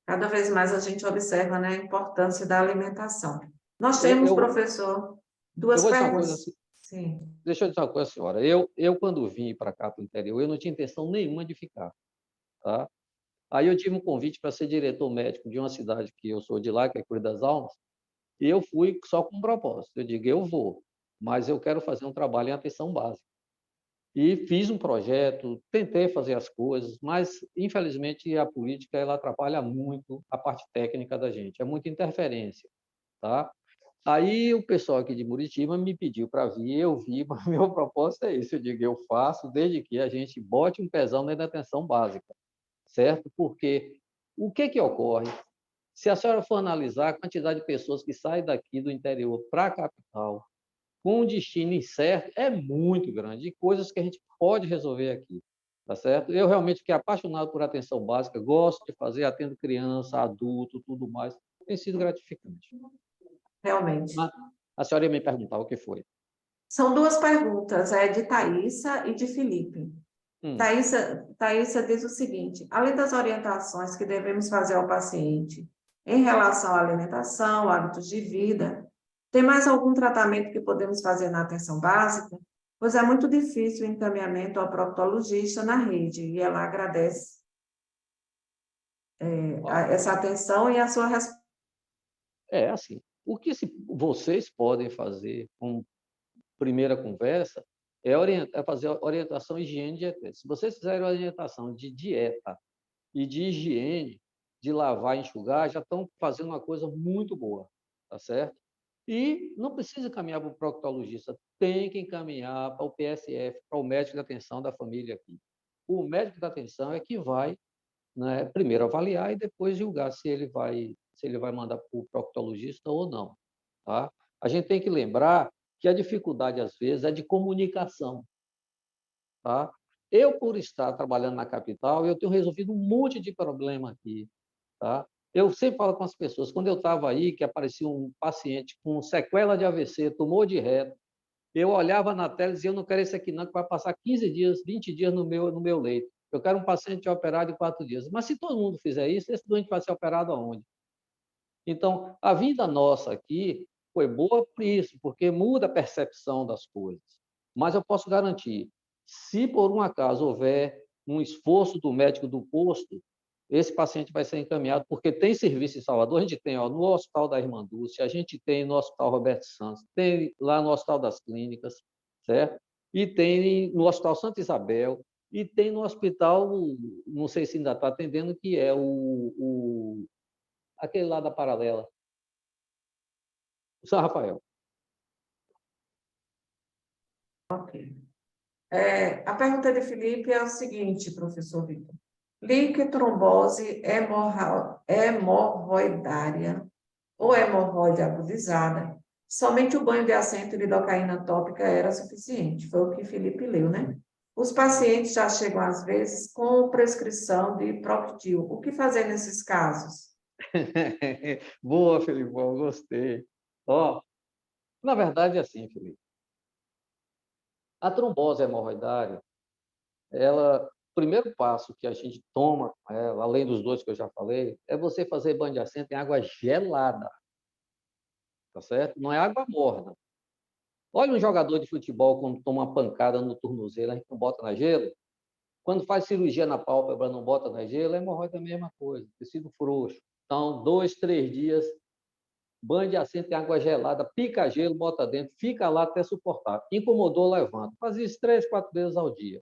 Cada vez mais a gente observa, né, a importância da alimentação. Nós Eu, temos, eu, professor, eu duas vou dizer uma coisa perguntas. assim, Sim. deixa eu dizer uma coisa, senhora. Eu quando vim para cá, para o interior, eu não tinha intenção nenhuma de ficar, tá? Aí eu tive um convite para ser diretor médico de uma cidade que eu sou de lá, que é Cruz das Almas, e eu fui só com um propósito. Eu digo, eu vou, mas eu quero fazer um trabalho em atenção básica. E fiz um projeto, tentei fazer as coisas, mas infelizmente a política ela atrapalha muito a parte técnica da gente, é muita interferência, tá? Aí o pessoal aqui de Muritiba me pediu para vir, eu vi, mas meu propósito é esse, eu digo, eu faço desde que a gente bote um pezão dentro da atenção básica, certo? Porque o que ocorre? Se a senhora for analisar a quantidade de pessoas que saem daqui do interior para a capital, com um destino incerto, é muito grande, e coisas que a gente pode resolver aqui, tá certo? Eu realmente fiquei apaixonado por atenção básica, gosto de fazer, atendo criança, adulto, tudo mais, tem sido gratificante. Realmente. Mas a senhora ia me perguntar o que foi. São duas perguntas, de Thaísa e de Felipe. Hum. Thaísa diz o seguinte: além das orientações que devemos fazer ao paciente em relação à alimentação, hábitos de vida, tem mais algum tratamento que podemos fazer na atenção básica? Pois é muito difícil o encaminhamento ao proctologista na rede, e ela agradece essa atenção e a sua resposta. Assim, o que vocês podem fazer com primeira conversa é fazer a orientação higiene e dieta. Se vocês fizerem orientação de dieta e de higiene, de lavar e enxugar, já estão fazendo uma coisa muito boa, tá certo? E não precisa caminhar para o proctologista, tem que encaminhar para o PSF, para o médico de atenção da família aqui. O médico de atenção é que vai, né, primeiro avaliar e depois julgar se ele vai mandar para o proctologista ou não, tá? A gente tem que lembrar que a dificuldade, às vezes, é de comunicação. Tá? Eu, por estar trabalhando na capital, eu tenho resolvido um monte de problema aqui. Tá? Eu sempre falo com as pessoas, quando eu estava aí, que aparecia um paciente com sequela de AVC, tumor de reto, eu olhava na tela e dizia, eu não quero esse aqui não, que vai passar 15 dias, 20 dias no meu leito. Eu quero um paciente operado em 4 dias. Mas se todo mundo fizer isso, esse doente vai ser operado aonde? Então, a vinda nossa aqui foi boa por isso, porque muda a percepção das coisas. Mas eu posso garantir, se por um acaso houver um esforço do médico do posto, esse paciente vai ser encaminhado, porque tem serviço em Salvador, a gente tem no Hospital da Irmã Dulce, a gente tem no Hospital Roberto Santos, tem lá no Hospital das Clínicas, certo? E tem no Hospital Santa Isabel, e tem no hospital, não sei se ainda está atendendo, que é aquele lá da Paralela, o São Rafael. Ok. A pergunta de Felipe é o seguinte, professor Vitor. Trombose hemorroidária ou hemorroide agudizada, somente o banho de assento de lidocaína tópica era suficiente. Foi o que Felipe leu, né? Os pacientes já chegam, às vezes, com prescrição de Proctil. O que fazer nesses casos? Boa, Felipe, gostei. Ó, na verdade é assim, Felipe. A trombose hemorroidária, o primeiro passo que a gente toma, além dos dois que eu já falei, é você fazer banho de assento em água gelada, tá certo? Não é água morna. Olha um jogador de futebol quando toma uma pancada no tornozelo, a gente não bota na gelo. Quando faz cirurgia na pálpebra, não bota na gelo, a hemorroida é a mesma coisa, tecido frouxo. Então, 2, 3 dias, banho de assento em água gelada, pica gelo, bota dentro, fica lá até suportar. Incomodou, levanta. Faz isso 3, 4 vezes ao dia.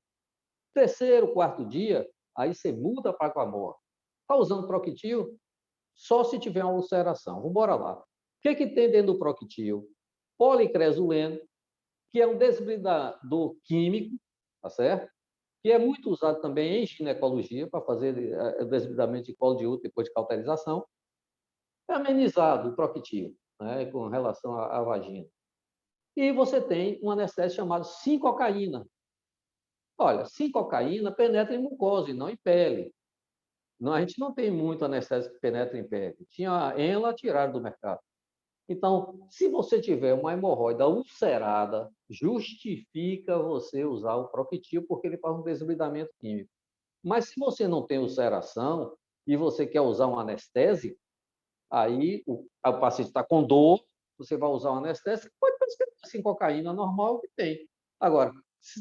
Terceiro, quarto dia, aí você muda para água morna. Está usando Proctil? Só se tiver uma ulceração. Vamos embora lá. O que tem dentro do Proctil? Policresuleno, que é um desbridador químico, tá certo? Que é muito usado também em ginecologia, para fazer desbridamento de colo de útero depois de cauterização. É amenizado o Proctil, né, com relação à vagina. E você tem um anestésico chamado 5-cocaína. Olha, 5-cocaína penetra em mucosa e não em pele. Não, a gente não tem muito anestésico que penetra em pele. Tinha a Enla, tiraram do mercado. Então, se você tiver uma hemorroida ulcerada, justifica você usar o Proctil, porque ele faz um desbridamento químico. Mas se você não tem ulceração e você quer usar um anestésico, aí o paciente está com dor, você vai usar um anestésico, pode prescrever assim, cocaína normal que tem. Agora,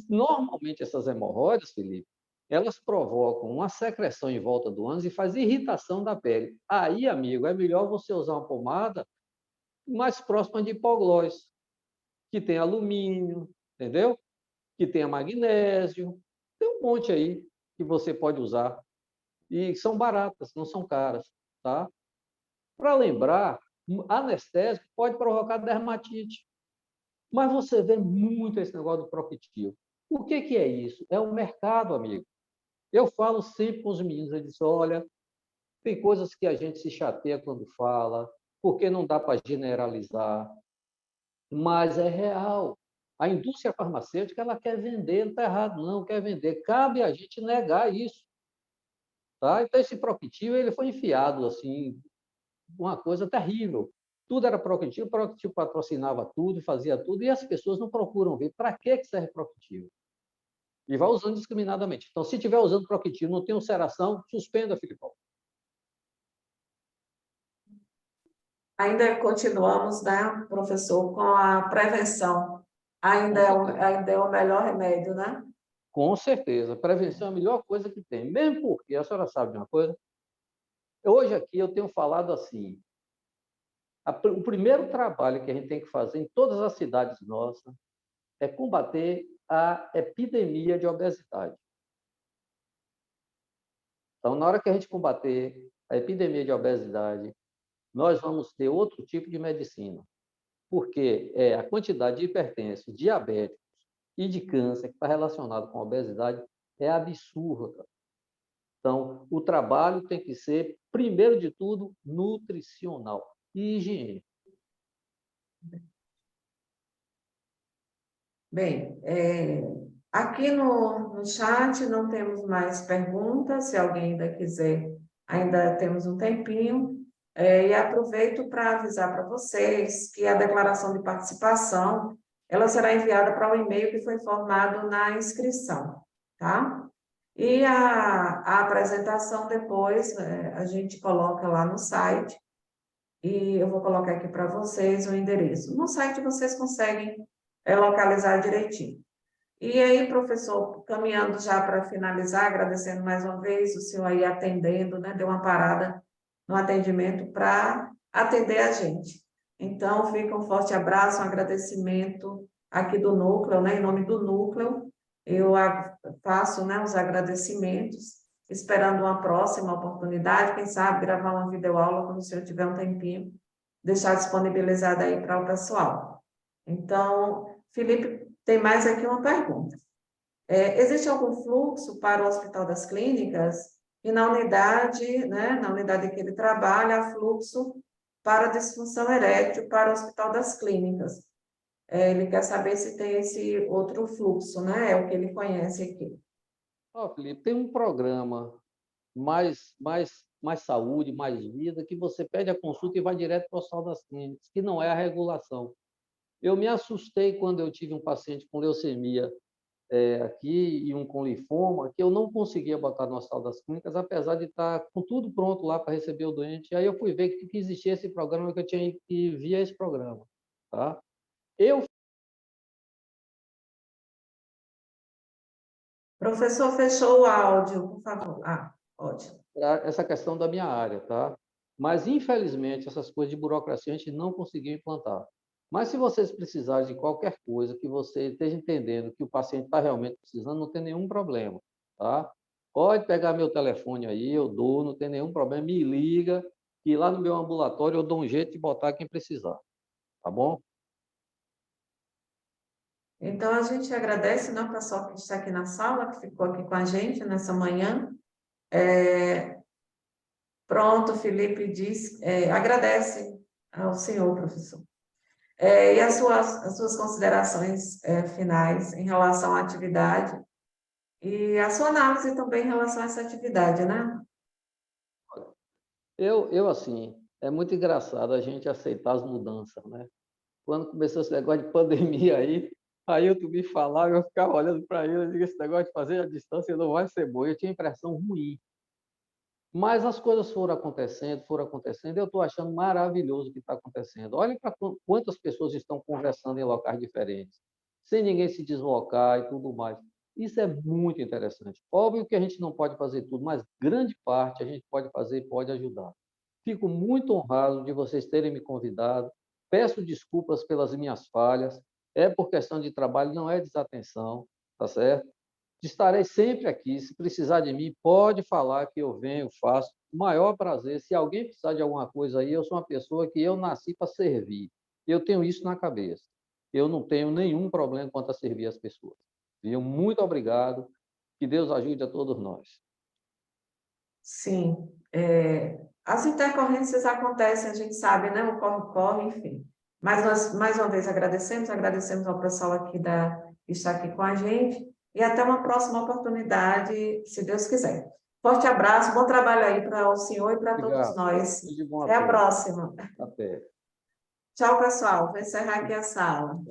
normalmente essas hemorroidas, Felipe, elas provocam uma secreção em volta do ânus e faz irritação da pele. Aí, amigo, é melhor você usar uma pomada mais próxima de hipoglós, que tem alumínio, entendeu? Que tenha magnésio, tem um monte aí que você pode usar. E são baratas, não são caras, tá? Para lembrar, anestésico pode provocar dermatite, mas você vê muito esse negócio do Proctil. O que é isso? É o mercado, amigo. Eu falo sempre com os meninos, eu disse, olha, tem coisas que a gente se chateia quando fala, porque não dá para generalizar, mas é real. A indústria farmacêutica ela quer vender, não está errado, não, quer vender. Cabe a gente negar isso. Tá? Então, esse Proctil ele foi enfiado assim, uma coisa terrível. Tudo era Proctil, o Proctil patrocinava tudo, fazia tudo, e as pessoas não procuram ver para que serve Proctil. E vai usando discriminadamente. Então, se estiver usando Proctil, não tem ulceração, suspenda, Filipão. Ainda continuamos, né, professor, com a prevenção. Ainda é o melhor remédio, né? Com certeza. Prevenção é a melhor coisa que tem. Mesmo porque, a senhora sabe de uma coisa? Hoje aqui eu tenho falado assim, o primeiro trabalho que a gente tem que fazer em todas as cidades nossas é combater a epidemia de obesidade. Então, na hora que a gente combater a epidemia de obesidade, nós vamos ter outro tipo de medicina, porque a quantidade de hipertensos, diabéticos e de câncer que está relacionado com a obesidade é absurda. Então, o trabalho tem que ser, primeiro de tudo, nutricional e higiene. Bem, aqui no chat não temos mais perguntas, se alguém ainda quiser, ainda temos um tempinho. E aproveito para avisar para vocês que a declaração de participação, ela será enviada para o e-mail que foi informado na inscrição, tá? E a apresentação depois, a gente coloca lá no site, e eu vou colocar aqui para vocês o endereço. No site vocês conseguem localizar direitinho. E aí, professor, caminhando já para finalizar, agradecendo mais uma vez o senhor aí atendendo, né? Deu uma parada no atendimento para atender a gente. Então, fica um forte abraço, um agradecimento aqui do Núcleo, né? Em nome do Núcleo, eu faço, né, os agradecimentos, esperando uma próxima oportunidade, quem sabe gravar uma videoaula quando o senhor tiver um tempinho, deixar disponibilizada aí para o pessoal. Então, Felipe, tem mais aqui uma pergunta. Existe algum fluxo para o Hospital das Clínicas? E na unidade, né, na unidade que ele trabalha, há fluxo para disfunção erétil para o Hospital das Clínicas. Ele quer saber se tem esse outro fluxo, né? É o que ele conhece aqui. Felipe, tem um programa mais saúde, mais vida, que você pede a consulta e vai direto para o Hospital das Clínicas, que não é a regulação. Eu me assustei quando eu tive um paciente com leucemia aqui e um com linfoma, que eu não conseguia botar no Hospital das Clínicas, apesar de estar com tudo pronto lá para receber o doente. Aí eu fui ver que existia esse programa, que eu tinha que ir via esse programa. Tá? Eu Professor, fechou o áudio, por favor. Ótimo. essa questão da minha área, tá? Mas, infelizmente, essas coisas de burocracia a gente não conseguiu implantar. Mas, se vocês precisarem de qualquer coisa que você esteja entendendo que o paciente está realmente precisando, não tem nenhum problema, tá? Pode pegar meu telefone aí, eu dou, não tem nenhum problema, me liga, que lá no meu ambulatório eu dou um jeito de botar quem precisar, tá bom? Então, a gente agradece, né, o pessoal que está aqui na sala, que ficou aqui com a gente nessa manhã. Pronto, Felipe agradece ao senhor, professor. E as suas considerações finais em relação à atividade e a sua análise também em relação a essa atividade, né? Assim, é muito engraçado a gente aceitar as mudanças, né? Quando começou esse negócio de pandemia aí tu me falava, eu ficava olhando para ele, eu digo, esse negócio de fazer a distância não vai ser bom. Eu tinha impressão ruim. Mas as coisas foram acontecendo, e eu estou achando maravilhoso o que está acontecendo. Olha para quantas pessoas estão conversando em locais diferentes, sem ninguém se deslocar e tudo mais. Isso é muito interessante. Óbvio que a gente não pode fazer tudo, mas grande parte a gente pode fazer e pode ajudar. Fico muito honrado de vocês terem me convidado. Peço desculpas pelas minhas falhas. É por questão de trabalho, não é desatenção, tá certo? Estarei sempre aqui. Se precisar de mim, pode falar que eu venho, faço. O maior prazer. Se alguém precisar de alguma coisa aí, eu sou uma pessoa que eu nasci para servir. Eu tenho isso na cabeça. Eu não tenho nenhum problema quanto a servir as pessoas. Viu? Muito obrigado. Que Deus ajude a todos nós. Sim. As intercorrências acontecem, a gente sabe, né? O corre-corre, enfim. Mas nós, mais uma vez, agradecemos ao pessoal aqui que está aqui com a gente, e até uma próxima oportunidade, se Deus quiser. Forte abraço, bom trabalho aí para o senhor e para todos Obrigado. nós. Tudo de bom a Até a todos. próxima. Até. Tchau, pessoal. Vou encerrar aqui a sala.